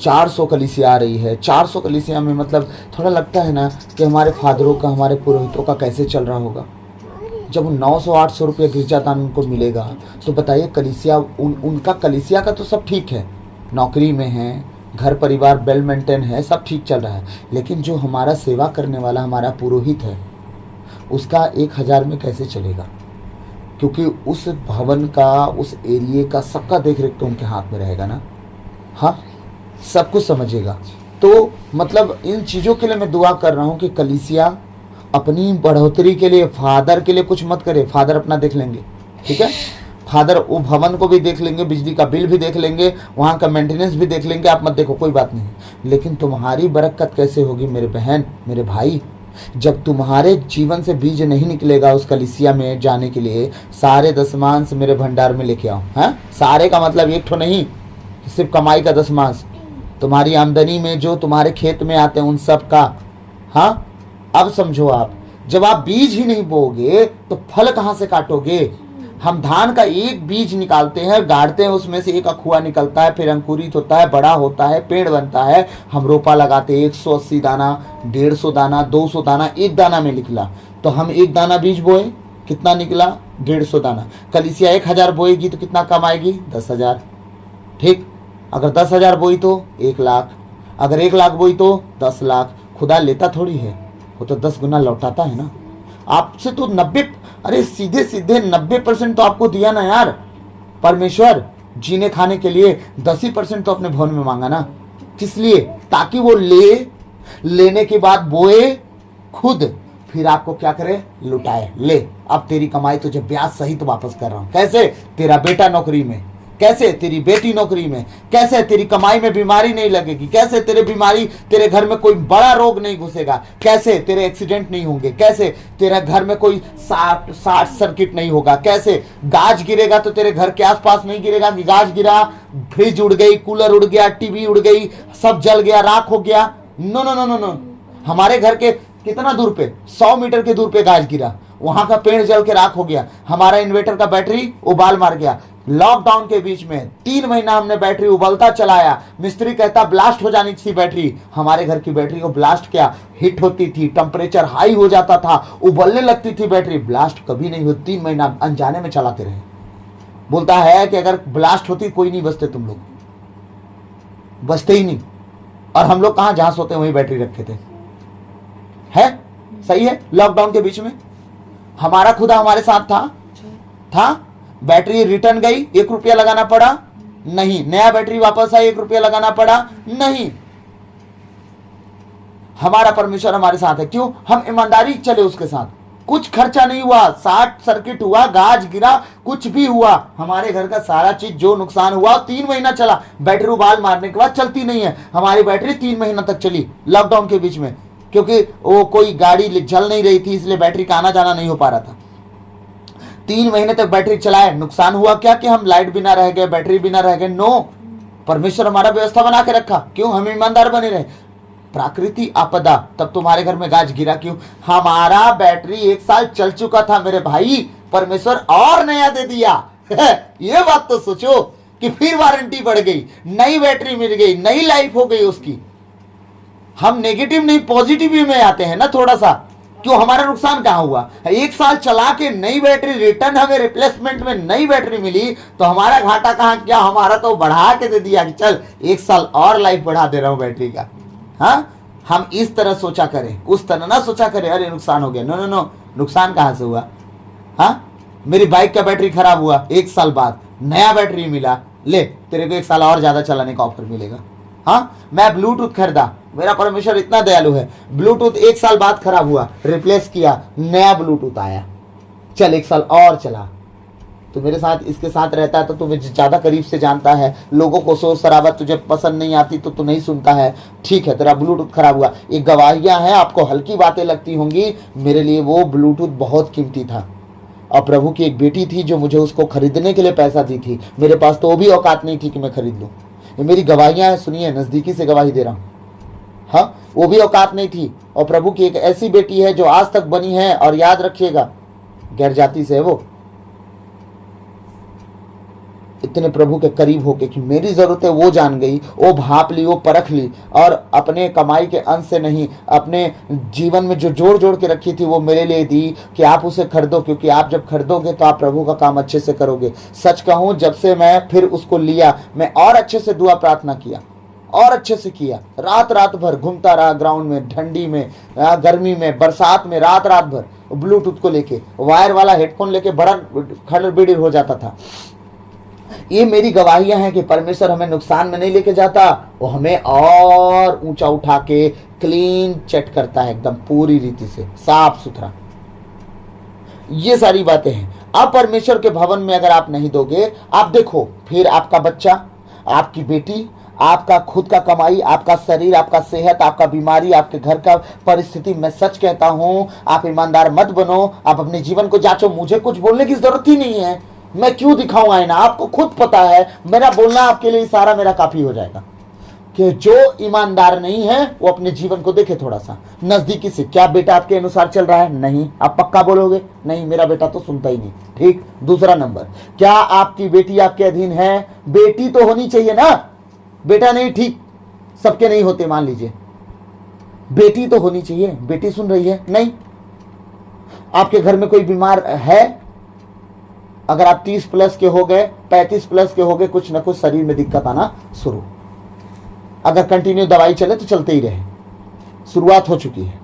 400 कलीसिया आ रही है। 400 कलीसिया में मतलब थोड़ा लगता है ना कि हमारे फादरों का, हमारे पुरोहितों का कैसे चल रहा होगा। जब 900-800 रुपये गिरजा दान उनको मिलेगा तो बताइए कलीसिया उनका कलीसिया का तो सब ठीक है, नौकरी में है, घर परिवार वेल मेंटेन है, सब ठीक चल रहा है। लेकिन जो हमारा सेवा करने वाला हमारा पुरोहित है उसका 1000 में कैसे चलेगा? क्योंकि उस भवन का, उस एरिए का सबका देख रेख तो उनके हाथ में रहेगा ना। हाँ, सब कुछ समझेगा। तो मतलब इन चीज़ों के लिए मैं दुआ कर रहा हूँ कि कलीसिया अपनी बढ़ोतरी के लिए फादर के लिए कुछ मत करे, फादर अपना देख लेंगे, ठीक है। फादर वो भवन को भी देख लेंगे, बिजली का बिल भी देख लेंगे, वहाँ का मेंटेनेंस भी देख लेंगे, आप मत देखो, कोई बात नहीं। लेकिन तुम्हारी बरकत कैसे होगी मेरे बहन मेरे भाई, जब तुम्हारे जीवन से बीज नहीं निकलेगा उस कलीसिया में जाने के लिए। सारे दशमांश मेरे भंडार में लेके आओ। हाँ, सारे का मतलब एक ठो नहीं, सिर्फ कमाई का दशमांश, तुम्हारी आमदनी में जो तुम्हारे खेत में आते हैं उन सब का। हाँ, अब समझो आप, जब आप बीज ही नहीं बोगे तो फल कहां से काटोगे? हम धान का एक बीज निकालते हैं, गाड़ते हैं, उसमें से एक अखुआ निकलता है, फिर अंकुरित होता है, बड़ा होता है, पेड़ बनता है। हम रोपा लगाते हैं, 180 दाना, 150 दाना, 200 दाना, एक दाना में निकला तो हम एक दाना बीज बोए, कितना निकला? 150 दाना। कलीसिया 1000 बोएगी तो कितना कमाएगी? 10,000। ठीक, अगर 10,000 बोई तो 1 लाख, अगर 1 लाख बोई तो 10 लाख। खुदा लेता थोड़ी है, वो तो 10 गुना लौटाता है ना। आपसे तो 90, अरे सीधे सीधे 90% तो आपको दिया ना यार परमेश्वर, जीने खाने के लिए 10% तो अपने भवन में मांगा ना। किस लिए? ताकि वो लेने के बाद बोए खुद, फिर आपको क्या करे? लुटाए। ले, अब तेरी कमाई तुझे ब्याज सहित वापस कर रहा हूं। कैसे? तेरा बेटा नौकरी में, कैसे तेरी बेटी नौकरी में, कैसे तेरी कमाई में बीमारी नहीं लगेगी, कैसे तेरे घर में कोई बड़ा रोग नहीं घुसेगा, कैसे तेरे एक्सीडेंट नहीं होंगे, कैसे तेरे घर में कोई शॉर्ट सर्किट नहीं होगा, कैसे गाज गिरेगा तो तेरे घर के आसपास नहीं गिरेगा कि गाज गिरा, फ्रिज उड़ गई, कूलर उड़ गया, टीवी उड़ गई, सब जल गया, राख हो गया। No no no no no, हमारे घर के कितना दूर पे, 100 मीटर के दूर पे गाज गिरा, वहां का पेड़ जल के राख हो गया, हमारा इन्वर्टर का बैटरी उबाल मार गया, लॉकडाउन के बीच में 3 महीना हमने बैटरी उबलता चलाया। मिस्त्री कहता ब्लास्ट हो जानी थी बैटरी, हमारे घर की बैटरी को ब्लास्ट क्या, हिट होती थी, टेम्परेचर हाई हो जाता था, उबलने लगती थी बैटरी, ब्लास्ट कभी नहीं हुई। 3 महीना अनजाने में चलाते रहे। बोलता है कि अगर ब्लास्ट होती कोई नहीं बचते, तुम लोग बचते ही नहीं। और हम लोग कहां, जहां सोते वहीं बैटरी रखे थे। है सही है। लॉकडाउन के बीच में हमारा खुदा हमारे साथ था। बैटरी रिटर्न गई, 1 रुपया लगाना पड़ा नहीं। नया बैटरी वापस आई, 1 रुपया लगाना पड़ा नहीं। हमारा परमेश्वर हमारे साथ है। क्यों? हम ईमानदारी चले उसके साथ। कुछ खर्चा नहीं हुआ, शॉर्ट सर्किट हुआ, गाज गिरा, कुछ भी हुआ, हमारे घर का सारा चीज जो नुकसान हुआ 3 महीना चला। बैटरी उबाल मारने के बाद चलती नहीं है। हमारी बैटरी 3 महीना तक चली लॉकडाउन के बीच में, क्योंकि वो कोई गाड़ी चल नहीं रही थी, इसलिए बैटरी का आना जाना नहीं हो पा रहा था। 3 महीने तक बैटरी चलाए। नुकसान हुआ क्या कि हम लाइट बिना रह गए, बैटरी बिना रह गए? नो, परमेश्वर हमारा व्यवस्था बना के रखा। क्यों? हम ईमानदार बने रहे। प्राकृतिक आपदा, तब तुम्हारे घर में गाज गिरा। क्यों? हमारा बैटरी 1 साल चल चुका था मेरे भाई, परमेश्वर और नया दे दिया। ये बात तो सोचो कि फिर वारंटी बढ़ गई, नई बैटरी मिल गई, नई लाइफ हो गई उसकी। हम नेगेटिव नहीं पॉजिटिव में आते हैं ना थोड़ा सा। क्यों? हमारा नुकसान कहां हुआ? 1 साल चला के नई बैटरी रिटर्न, हमें रिप्लेसमेंट में नई बैटरी मिली, तो हमारा घाटा कहां क्या? हमारा तो बढ़ा के दे दिया कि चल 1 साल और लाइफ बढ़ा दे रहा हूं बैटरी का। हाँ, हम इस तरह सोचा करें, उस तरह ना सोचा करें अरे नुकसान हो गया। नो नो नो, नुकसान कहां से हुआ? हाँ, मेरी बाइक का बैटरी खराब हुआ, 1 साल बाद नया बैटरी मिला, ले तेरे को 1 साल और ज्यादा चलाने का ऑफर मिलेगा। हाँ, मैं ब्लूटूथ खरीदा, मेरा परमेश्वर इतना दयालु है, ब्लूटूथ 1 साल बाद खराब हुआ, रिप्लेस किया, नया ब्लूटूथ आया, चल 1 साल और चला। तो मेरे साथ इसके साथ रहता है तो तुम्हें ज्यादा करीब से जानता है। लोगों को शोर शराबा तुझे पसंद नहीं आती तो तू नहीं सुनता है। ठीक है, तेरा ब्लूटूथ खराब हुआ, ये गवाहियां हैं, आपको हल्की बातें लगती होंगी, मेरे लिए वो ब्लूटूथ बहुत कीमती था। और प्रभु की एक बेटी थी जो मुझे उसको खरीदने के लिए पैसा दी थी, मेरे पास तो वो भी औकात नहीं थी कि मैं खरीद लूं। ये मेरी गवाहियां हैं, सुनिए, नजदीकी से गवाही दे रहा हूं। हाँ, वो भी औकात नहीं थी। और प्रभु की एक ऐसी बेटी है जो आज तक बनी है, और याद रखिएगा गैर जाति से है वो, इतने प्रभु के करीब होके कि मेरी जरूरत है वो जान गई, वो भाप ली, वो परख ली, और अपने कमाई के अंश से नहीं, अपने जीवन में जो जोड़ जोड़ के रखी थी वो मेरे लिए दी कि आप उसे खरीदो, क्योंकि आप जब खरीदोगे तो आप प्रभु का काम अच्छे से करोगे। सच कहूं, जब से मैं फिर उसको लिया, मैं और अच्छे से दुआ प्रार्थना किया, और अच्छे से किया। रात रात भर घूमता रहा ग्राउंड में, ठंडी में, गर्मी में, बरसात में, रात रात भर ब्लूटूथ को लेके, वायर वाला हेडफोन लेके बड़ा खड़बड़ हो जाता था। ये मेरी गवाहियां हैं कि परमेश्वर हमें नुकसान में नहीं लेके जाता, वो हमें और ऊंचा उठा के क्लीन चेट करता है, एकदम पूरी रीति से साफ सुथरा। ये सारी बातें हैं। अब परमेश्वर के भवन में अगर आप नहीं दोगे, आप देखो फिर आपका बच्चा, आपकी बेटी, आपका खुद का कमाई, आपका शरीर, आपका सेहत, आपका बीमारी, आपके घर का परिस्थिति, मैं सच कहता हूं, आप ईमानदार मत बनो, आप अपने जीवन को जांचो। मुझे कुछ बोलने की जरूरत ही नहीं है, मैं क्यों दिखाऊं आईना, आपको खुद पता है। मेरा बोलना आपके लिए इशारा मेरा काफी हो जाएगा कि जो ईमानदार नहीं है वो अपने जीवन को देखे थोड़ा सा नजदीकी से। क्या बेटा आपके अनुसार चल रहा है? नहीं। आप पक्का बोलोगे? नहीं, मेरा बेटा तो सुनता ही नहीं। ठीक। दूसरा नंबर, क्या आपकी बेटी आपके अधीन है? बेटी तो होनी चाहिए ना, बेटा नहीं। ठीक, सबके नहीं होते, मान लीजिए, बेटी तो होनी चाहिए। बेटी सुन रही है? नहीं। आपके घर में कोई बीमार है? अगर आप 30 प्लस के हो गए, 35 प्लस के हो गए, कुछ ना कुछ शरीर में दिक्कत आना शुरू। अगर कंटिन्यू दवाई चले तो चलते ही रहे, शुरुआत हो चुकी है।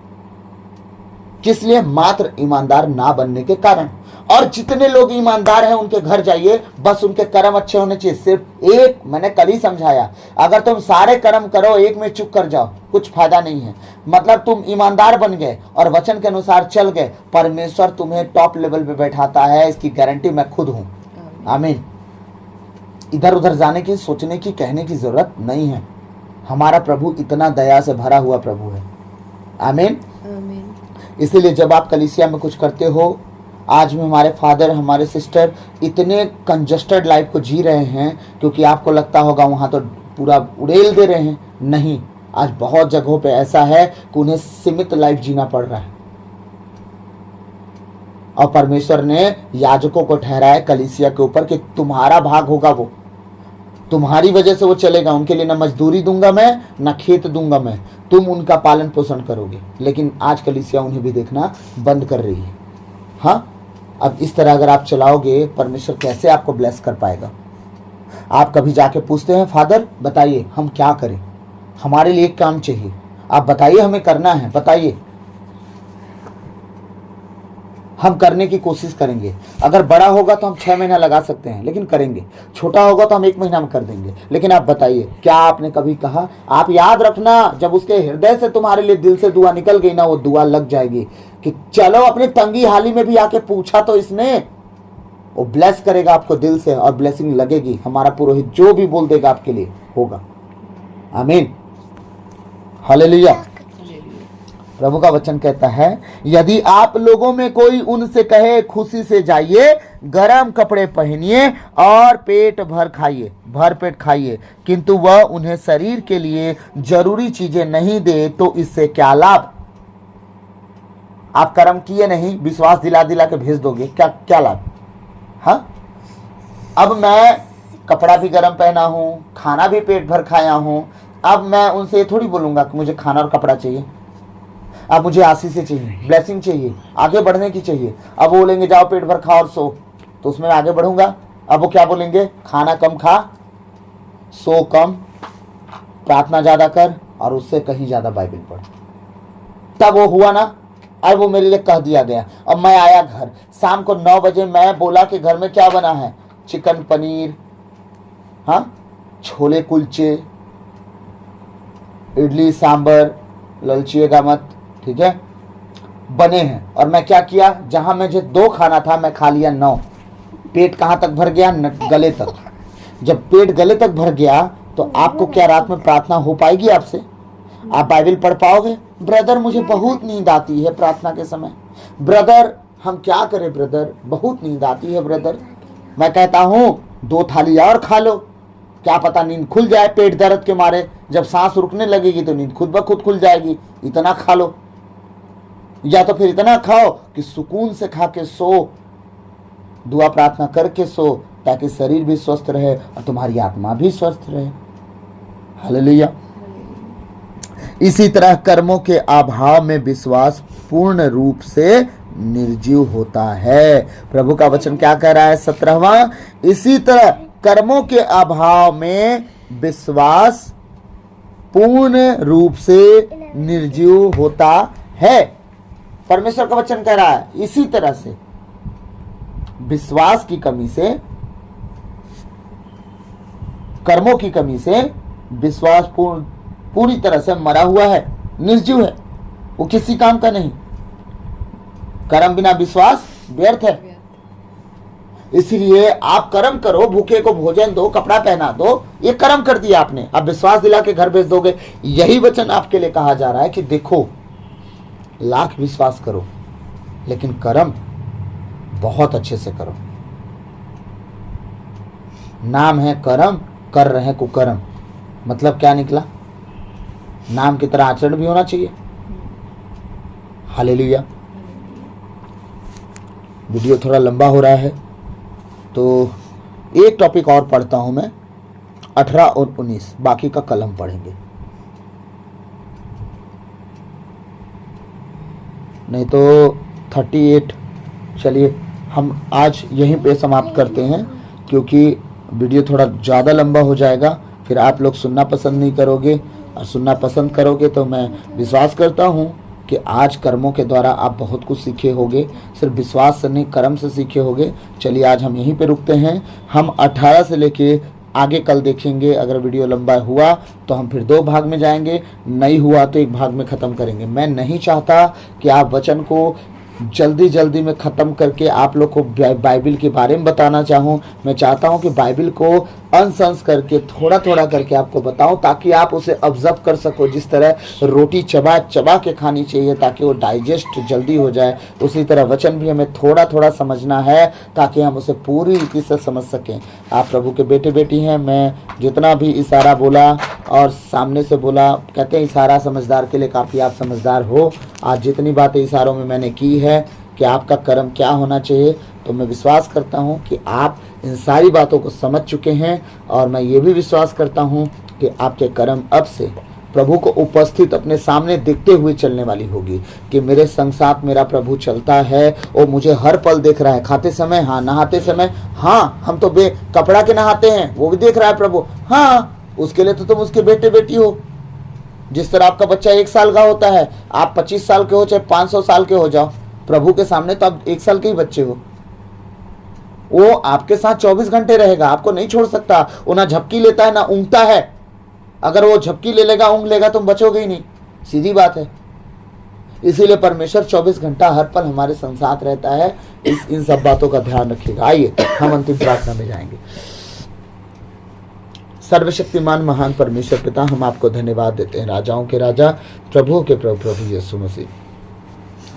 किस लिए? मात्र ईमानदार ना बनने के कारण। और जितने लोग ईमानदार हैं उनके घर जाइए, बस उनके कर्म अच्छे होने चाहिए। सिर्फ एक, मैंने कल ही समझाया, अगर तुम सारे कर्म करो, एक में चुप कर जाओ, कुछ फायदा नहीं है। मतलब तुम ईमानदार बन गए और वचन के अनुसार चल गए, परमेश्वर तुम्हें टॉप लेवल पे बैठाता है, इसकी गारंटी मैं खुद हूं। आमीन। इधर उधर जाने की, सोचने की, कहने की जरूरत नहीं है। हमारा प्रभु इतना दया से भरा हुआ प्रभु है। आमीन। इसीलिए जब आप कलीसिया में कुछ करते हो, आज में हमारे फादर, हमारे सिस्टर इतने कंजस्टेड लाइफ को जी रहे हैं, क्योंकि आपको लगता होगा वहाँ तो पूरा उड़ेल दे रहे हैं। नहीं, आज बहुत जगहों पे ऐसा है कि उन्हें सीमित लाइफ जीना पड़ रहा है। और परमेश्वर ने याजकों को ठहराया कलीसिया के ऊपर कि तुम्हारा भाग होगा, वो तुम्हारी वजह से वो चलेगा। उनके लिए ना मजदूरी दूंगा मैं, ना खेत दूंगा मैं, तुम उनका पालन पोषण करोगे। लेकिन आज कलीसिया उन्हें भी देखना बंद कर रही है। हाँ, अब इस तरह अगर आप चलाओगे, परमेश्वर कैसे आपको ब्लेस कर पाएगा? आप कभी जाके पूछते हैं, फादर बताइए हम क्या करें, हमारे लिए काम चाहिए, आप बताइए हमें करना है, बताइए, हम करने की कोशिश करेंगे। अगर बड़ा होगा तो हम 6 महीना लगा सकते हैं, लेकिन करेंगे। छोटा होगा तो हम 1 महीना में कर देंगे। लेकिन आप बताइए, क्या आपने कभी कहा? आप याद रखना, जब उसके हृदय से तुम्हारे लिए दिल से दुआ निकल गई ना, वो दुआ लग जाएगी कि चलो अपनी तंगी हाली में भी आके पूछा तो इसने, वो ब्लेस करेगा आपको दिल से, और ब्लेसिंग लगेगी। हमारा पुरोहित जो भी बोल देगा आपके लिए होगा। आमीन, हालेलुया। प्रभु का वचन कहता है, यदि आप लोगों में कोई उनसे कहे खुशी से जाइए, गरम कपड़े पहनिए और पेट भर खाइए, भर पेट खाइए, किंतु वह उन्हें शरीर के लिए जरूरी चीजें नहीं दे, तो इससे क्या लाभ? आप कर्म किए नहीं, विश्वास दिला दिला के भेज दोगे, क्या क्या लाभ? हाँ, अब मैं कपड़ा भी गरम पहना हूं, खाना भी पेट भर खाया हूं, अब मैं उनसे थोड़ी बोलूंगा कि मुझे खाना और कपड़ा चाहिए। अब मुझे आशीष चाहिए, ब्लेसिंग चाहिए, आगे बढ़ने की चाहिए। अब वो बोलेंगे जाओ पेट भर खा और सो, तो उसमें आगे बढ़ूंगा। अब वो क्या बोलेंगे? खाना कम खा, सो कम, प्रार्थना ज्यादा कर, और उससे कहीं ज्यादा बाइबल पढ़। तब वो हुआ ना, अब वो मेरे लिए कह दिया गया। अब मैं आया घर, शाम को 9 बजे मैं बोला कि घर में क्या बना है? चिकन पनीर, हाँ, छोले कुलचे, इडली सांबर, ललचिएगा मत, ठीक है, बने हैं। और मैं क्या किया? जहां मुझे 2 खाना था मैं खा लिया 9। पेट कहां तक भर गया? गले तक। जब पेट गले तक भर गया तो आपको क्या रात में प्रार्थना हो पाएगी आपसे? आप बाइबल पढ़ पाओगे? ब्रदर मुझे बहुत नींद आती है प्रार्थना के समय। ब्रदर हम क्या करें ब्रदर, बहुत नींद आती है ब्रदर। मैं कहता हूं 2 थाली और खा लो, क्या पता नींद खुल जाए पेट दर्द के मारे। जब सांस रुकने लगेगी तो नींद खुद ब खुद खुल जाएगी। इतना खा लो, या तो फिर इतना खाओ कि सुकून से खा के सो, दुआ प्रार्थना करके सो, ताकि शरीर भी स्वस्थ रहे और तुम्हारी आत्मा भी स्वस्थ रहे। हालेलुया। इसी तरह कर्मों के अभाव में विश्वास पूर्ण रूप से निर्जीव होता है। प्रभु का वचन क्या कह रहा है? 17वां, इसी तरह कर्मों के अभाव में विश्वास पूर्ण रूप से निर्जीव होता है। परमेश्वर का वचन कह रहा है, इसी तरह से विश्वास की कमी से, कर्मों की कमी से विश्वास पूरी तरह से मरा हुआ है, निर्जीव है, वो किसी काम का नहीं। कर्म बिना विश्वास व्यर्थ है। इसलिए आप कर्म करो, भूखे को भोजन दो, कपड़ा पहना दो, ये कर्म कर दिया आपने। अब विश्वास दिला के घर भेज दोगे। यही वचन आपके लिए कहा जा रहा है कि देखो, लाख विश्वास करो लेकिन कर्म बहुत अच्छे से करो। नाम है कर्म, कर रहे कुकर्म। मतलब क्या निकला? नाम की तरह आचरण भी होना चाहिए। हालेलुया। वीडियो थोड़ा लंबा हो रहा है तो एक टॉपिक और पढ़ता हूं मैं, 18 और 19, बाकी का कल हम पढ़ेंगे। नहीं तो 38। चलिए हम आज यहीं पे समाप्त करते हैं, क्योंकि वीडियो थोड़ा ज़्यादा लंबा हो जाएगा, फिर आप लोग सुनना पसंद नहीं करोगे, और सुनना पसंद करोगे तो मैं विश्वास करता हूँ कि आज कर्मों के द्वारा आप बहुत कुछ सीखे होगे। सिर्फ विश्वास से नहीं, कर्म से सीखे होगे। चलिए आज हम यहीं पे रुकते हैं। हम 18 से लेके आगे कल देखेंगे। अगर वीडियो लंबा हुआ तो हम फिर 2 भाग में जाएंगे, नहीं हुआ तो 1 भाग में ख़त्म करेंगे। मैं नहीं चाहता कि आप वचन को जल्दी जल्दी में ख़त्म करके आप लोग को बाइबल के बारे में बताना चाहूँ। मैं चाहता हूँ कि बाइबल को अंश अंश करके थोड़ा थोड़ा करके आपको बताऊँ, ताकि आप उसे ऑब्जर्व कर सको। जिस तरह रोटी चबा चबा के खानी चाहिए ताकि वो डाइजेस्ट जल्दी हो जाए, उसी तरह वचन भी हमें थोड़ा थोड़ा समझना है ताकि हम उसे पूरी रीति से समझ सकें। आप प्रभु के बेटे बेटी हैं। मैं जितना भी इशारा बोला और सामने से बोला, कहते हैं इशारा समझदार के लिए काफ़ी, आप समझदार हो। आज जितनी बातें इशारों में मैंने की है, कि आपका कर्म क्या होना चाहिए, तो मैं विश्वास करता हूँ कि आप इन सारी बातों को समझ चुके हैं। और मैं ये भी विश्वास करता हूँ कि आपके कर्म अब से प्रभु को उपस्थित अपने सामने देखते हुए चलने वाली होगी, कि मेरे संग साथ मेरा प्रभु चलता है और मुझे हर पल देख रहा है। खाते समय हाँ, नहाते समय हाँ, हम तो कपड़ा के नहाते हैं, वो भी देख रहा है प्रभु। हाँ, उसके लिए तो तुम उसके बेटे बेटी हो। जिस तरह आपका बच्चा 1 साल का होता है, आप 25 साल के हो चाहे 500 साल के हो जाओ, प्रभु के सामने तो आप 1 साल के ही बच्चे हो। वो आपके साथ 24 घंटे रहेगा, आपको नहीं छोड़ सकता। वो ना झपकी लेता है ना ऊँगता है। अगर वो झपकी ले लेगा, ऊँग लेगा, तुम बचोगे ही नहीं, सीधी बात है। इसीलिए परमेश्वर 24 घंटा हर पल हमारे संग साथ रहता है। इन सब बातों का ध्यान रखिएगा। आइए हम अंतिम प्रार्थना में जाएंगे। सर्वशक्तिमान महान परमेश्वर पिता, हम आपको धन्यवाद देते हैं, राजाओं के राजा, प्रभुओं के प्रभु, प्रभु यीशु मसीह,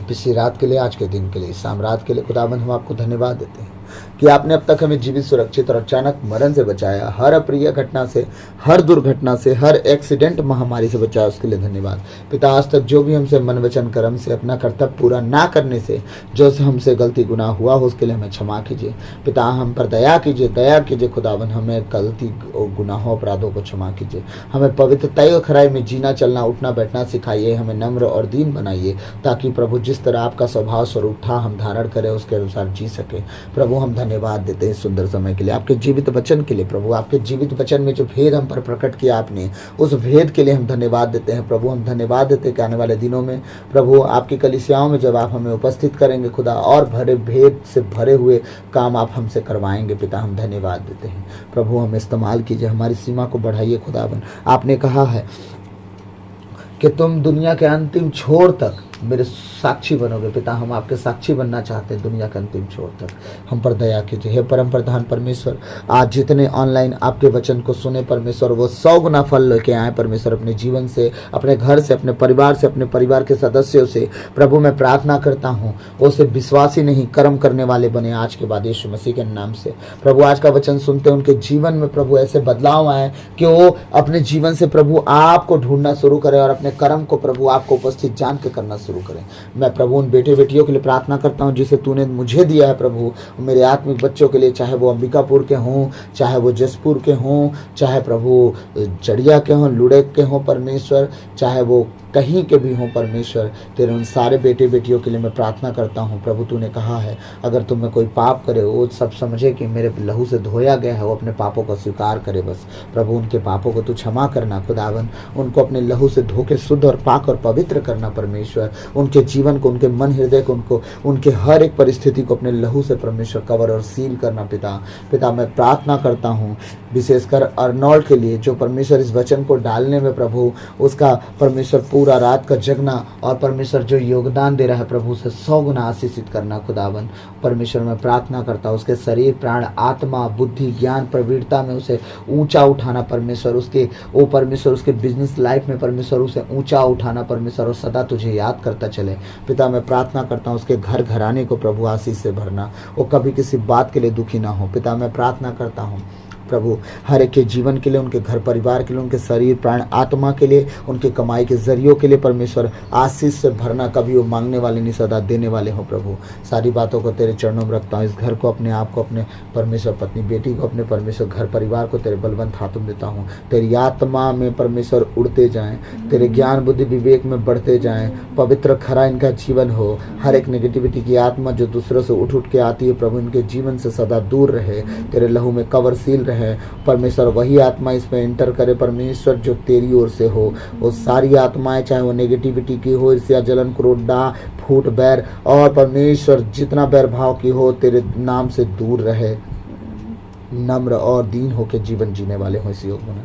पिछली रात के लिए, आज के दिन के लिए, शाम रात के लिए खुदावन हम आपको धन्यवाद देते हैं कि आपने अब तक हमें जीवित, सुरक्षित और अचानक मरण से बचाया। हर अप्रिय घटना से, हर दुर्घटना से, हर एक्सीडेंट, महामारी से बचाया, उसके लिए धन्यवाद पिता। आज तक जो भी हमसे मन वचन कर्म से, अपना कर्तव्य पूरा ना करने से जो से हमसे गलती गुनाह हुआ हो, उसके लिए हमें क्षमा कीजिए पिता। हम पर दया कीजिए, दया कीजिए खुदावन। हमें गलती और गुनाहों, अपराधों को क्षमा कीजिए। हमें पवित्रता और खराई में जीना, चलना, उठना बैठना सिखाइए। हमें नम्र और दीन बनाइए, ताकि प्रभु जिस तरह आपका स्वभाव स्वरूप था हम धारण करें, उसके अनुसार जी सके। प्रभु हम धन्यवाद देते हैं सुंदर समय के लिए, आपके जीवित वचन के लिए। प्रभु आपके जीवित वचन में जो भेद हम पर प्रकट किया आपने, उस भेद के लिए हम धन्यवाद देते हैं। प्रभु हम धन्यवाद देते हैं कि आने वाले दिनों में प्रभु आपकी कलीसियाओं में जब आप हमें उपस्थित करेंगे खुदा, और भरे भेद से भरे हुए काम आप हमसे करवाएंगे पिता। हम धन्यवाद देते हैं प्रभु। हम इस्तेमाल कीजिए, हमारी सीमा को बढ़ाइए खुदावन। आपने कहा है कि तुम दुनिया के अंतिम छोर तक मेरे साक्षी बनोगे पिता। हम आपके साक्षी बनना चाहते हैं दुनिया के अंतिम छोर तक। हम पर दया कीजिए हे परम प्रधान परमेश्वर। आज जितने ऑनलाइन आपके वचन को सुने परमेश्वर, वो 100 गुना फल लेके आए परमेश्वर, अपने जीवन से, अपने घर से, अपने परिवार से, अपने परिवार के सदस्यों से। प्रभु मैं प्रार्थना करता हूँ वो सिर्फ विश्वासी नहीं, कर्म करने वाले बने आज के बाद यीशु मसीह के नाम से। प्रभु आज का वचन सुनते उनके जीवन में प्रभु ऐसे बदलाव आए कि वो अपने जीवन से प्रभु आपको ढूंढना शुरू करें, और अपने कर्म को प्रभु आपको उपस्थित जान के करना शुरू करें। मैं प्रभु उन बेटे बेटियों के लिए प्रार्थना करता हूँ जिसे तूने मुझे दिया है प्रभु, मेरे आत्मिक बच्चों के लिए, चाहे वो अंबिकापुर के हों, चाहे वो जसपुर के हों, चाहे प्रभु जड़िया के हों, लुड़ेक के हों परमेश्वर, चाहे वो कहीं के भी हों परमेश्वर, तेरे उन सारे बेटे बेटियों के लिए मैं प्रार्थना करता हूँ। प्रभु तूने कहा है अगर तुम में कोई पाप करे, वो सब समझे कि मेरे लहू से धोया गया है, वो अपने पापों को स्वीकार करे बस। प्रभु उनके पापों को तू क्षमा करना खुदावन, उनको अपने लहू से धो के शुद्ध और पाक और पवित्र करना परमेश्वर। उनके जीवन को, उनके मन हृदय को, उनको उनके हर एक परिस्थिति को अपने लहू से परमेश्वर कवर और सील करना पिता। पिता मैं प्रार्थना करता हूँ विशेषकर अर्नोल्ड के लिए, जो परमेश्वर इस वचन को डालने में प्रभु उसका परमेश्वर पूरा रात का जगना, और परमेश्वर जो योगदान दे रहा है प्रभु से 100 गुना आशीषित करना खुदावन। परमेश्वर मैं प्रार्थना करता हूँ उसके शरीर, प्राण, आत्मा, बुद्धि, ज्ञान, प्रवीणता में उसे ऊंचा उठाना परमेश्वर। उसके ओ परमेश्वर उसके बिजनेस लाइफ में परमेश्वर उसे ऊंचा उठाना परमेश्वर, और सदा तुझे याद करता चले पिता। मैं प्रार्थना करता हूँ उसके घर घराने को प्रभु आशीष से भरना, वो कभी किसी बात के लिए दुखी ना हो पिता। मैं प्रार्थना करता हूँ प्रभु हर एक के जीवन के लिए, उनके घर परिवार के लिए, उनके शरीर, प्राण, आत्मा के लिए, उनके कमाई के जरियों के लिए परमेश्वर आशीष से भरना। कभी वो मांगने वाले नहीं, सदा देने वाले हो प्रभु। सारी बातों को तेरे चरणों में रखता हूँ। इस घर को, अपने आप को, अपने परमेश्वर पत्नी बेटी को, अपने परमेश्वर घर परिवार को तेरे बलवंत हाथों में देता हूँ। तेरी आत्मा में परमेश्वर उड़ते जाएं, तेरे ज्ञान बुद्धि विवेक में बढ़ते जाएं, पवित्र खरा इनका जीवन हो। हर एक नेगेटिविटी की आत्मा जो दूसरों से उठ उठ के आती है प्रभु, इनके जीवन से सदा दूर रहे, तेरे लहू में कवर सील रहे परमेश्वर। वही आत्मा इसमें एंटर करे परमेश्वर जो तेरी ओर से हो। वो सारी आत्माएं, चाहे वो नेगेटिविटी की हो, ईर्ष्या, जलन, क्रोध, डाह, फूट, बैर, और परमेश्वर जितना बैर भाव की हो, तेरे नाम से दूर रहे। नम्र और दीन होकर जीवन जीने वाले हो इस योग में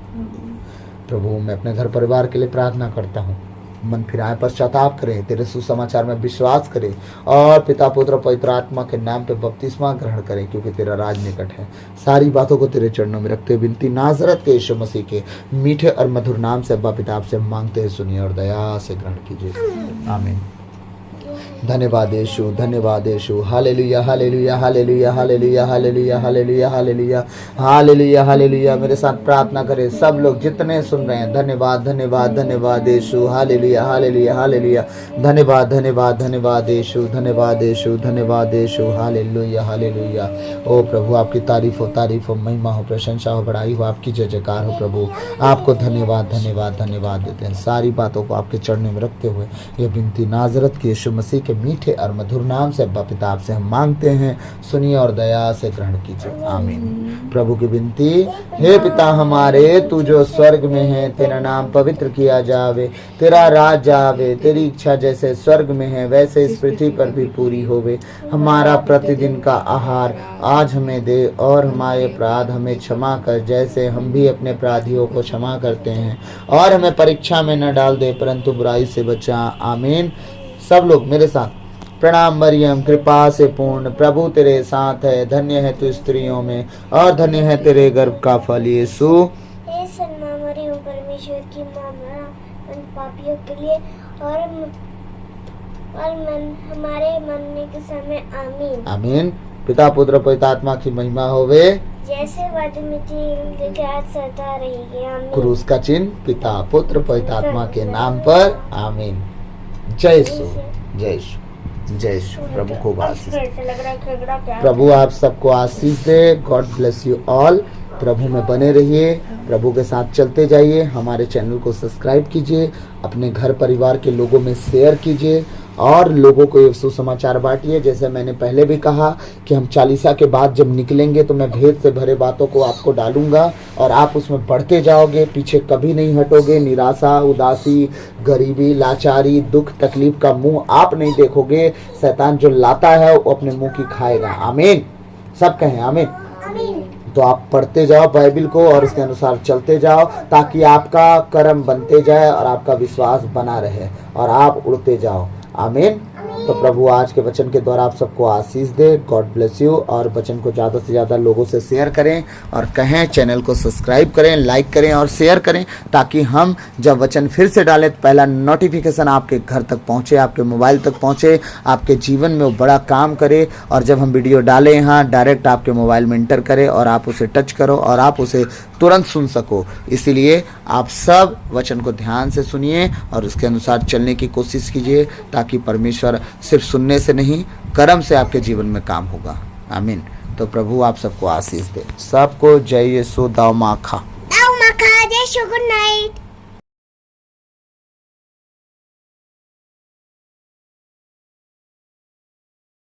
प्रभु। मैं अपने घर परिवार के लिए प्रार्थना करता हूँ, मन फिराए, पश्चाताप करें, तेरे सुसमाचार में विश्वास करें, और पिता पुत्र पवित्र आत्मा के नाम पे बपतिस्मा ग्रहण करें, क्योंकि तेरा राज निकट है। सारी बातों को तेरे चरणों में रखते विनती नाजरत के यीशु मसीह के मीठे और मधुर नाम से अब्बा पिता आपसे मांगते हैं, सुनिए और दया से ग्रहण कीजिए। आमीन। धन्यवाद यीशु, धन्यवाद Yeshu. Hallelujah, hallelujah, hallelujah, hallelujah, hallelujah, hallelujah, hallelujah, hallelujah, hallelujah. मेरे साथ प्रार्थना करें सब लोग जितने सुन रहे हैं। धन्यवाद, धन्यवाद, धन्यवाद यीशु। Hallelujah, hallelujah, hallelujah. धन्यवाद, धन्यवाद, धन्यवाद यीशु, धन्यवाद यीशु, धन्यवाद यीशु। Hallelujah, hallelujah. ओ प्रभु, आपकी तारीफ हो, महिमा हो, प्रशंसा हो, बड़ाई हो, आपकी जय जयकार हो। प्रभु आपको धन्यवाद, धन्यवाद, धन्यवाद देते हैं। सारी बातों को आपके चरणों में रखते हुए यह विनती नाजरत के यीशु मसीह के मीठे और मधुर नाम से अब्बा पिता आपसे हम मांगते हैं, सुनिए और दया से ग्रहण कीजिए, आमीन। प्रभु की विनती, हे पिता हमारे, तू जो स्वर्ग में है, तेरा नाम पवित्र किया जावे, तेरा राज आवे, तेरी इच्छा जैसे स्वर्ग में है वैसे इस पृथ्वी पर भी पूरी होवे। हमारा प्रतिदिन का आहार आज हमें दे, और हमारे अपराध हमें क्षमा कर जैसे हम भी अपने अपराधियों को क्षमा करते हैं, और हमें परीक्षा में न डाल दे परंतु बुराई से बचा, आमीन। सब लोग मेरे साथ, प्रणाम मरियम कृपा से पूर्ण, प्रभु तेरे साथ है, धन्य है तू स्त्रियों में और धन्य है तेरे गर्भ का फल यीशु। हे सन्मा मरियम, परमेश्वर की मां, हम पापियों के लिए और हमारे मरने के समय, आमीन। आमीन। पिता पुत्र पवित्र आत्मा की महिमा होवे, जैसे वादे में थी आज सदा रहेगी, आमीन। क्रूस का चिन्ह पिता पुत्र पवित्र आत्मा के नाम पर, आमीन। जय यीशु, जय यीशु, जय यीशु। प्रभु को आशीष, प्रभु आप सबको आशीष दे। God bless you all. प्रभु में बने रहिए, प्रभु के साथ चलते जाइए। हमारे चैनल को सब्सक्राइब कीजिए, अपने घर परिवार के लोगों में शेयर कीजिए और लोगों को ये सुसमाचार बांटिए। जैसे मैंने पहले भी कहा कि हम चालीसा के बाद जब निकलेंगे तो मैं भेद से भरे बातों को आपको डालूंगा और आप उसमें बढ़ते जाओगे, पीछे कभी नहीं हटोगे। निराशा, उदासी, गरीबी, लाचारी, दुख, तकलीफ का मुंह आप नहीं देखोगे। शैतान जो लाता है वो अपने मुंह की खाएगा, आमीन। सब कहें आमीन। तो आप पढ़ते जाओ बाइबिल को और उसके अनुसार चलते जाओ, ताकि आपका कर्म बनते जाए और आपका विश्वास बना रहे और आप उड़ते जाओ, आमीन। तो प्रभु आज के वचन के द्वारा आप सबको आशीष दे। God bless you. और वचन को ज़्यादा से ज़्यादा लोगों से शेयर करें और कहें चैनल को सब्सक्राइब करें, लाइक करें और शेयर करें, ताकि हम जब वचन फिर से डालें तो पहला नोटिफिकेशन आपके घर तक पहुंचे, आपके मोबाइल तक पहुंचे, आपके जीवन में वो बड़ा काम करे। और जब हम वीडियो डालें यहाँ डायरेक्ट आपके मोबाइल में इंटर करें और आप उसे टच करो और आप उसे तुरंत सुन सको। इसीलिए आप सब वचन को ध्यान से सुनिए और उसके अनुसार चलने की कोशिश कीजिए, ताकि परमेश्वर सिर्फ सुनने से नहीं कर्म से आपके जीवन में काम होगा, आमीन। तो प्रभु आप सबको आशीष दे। सबको जय यीशु। दाव माखा, जय यीशु। Good night.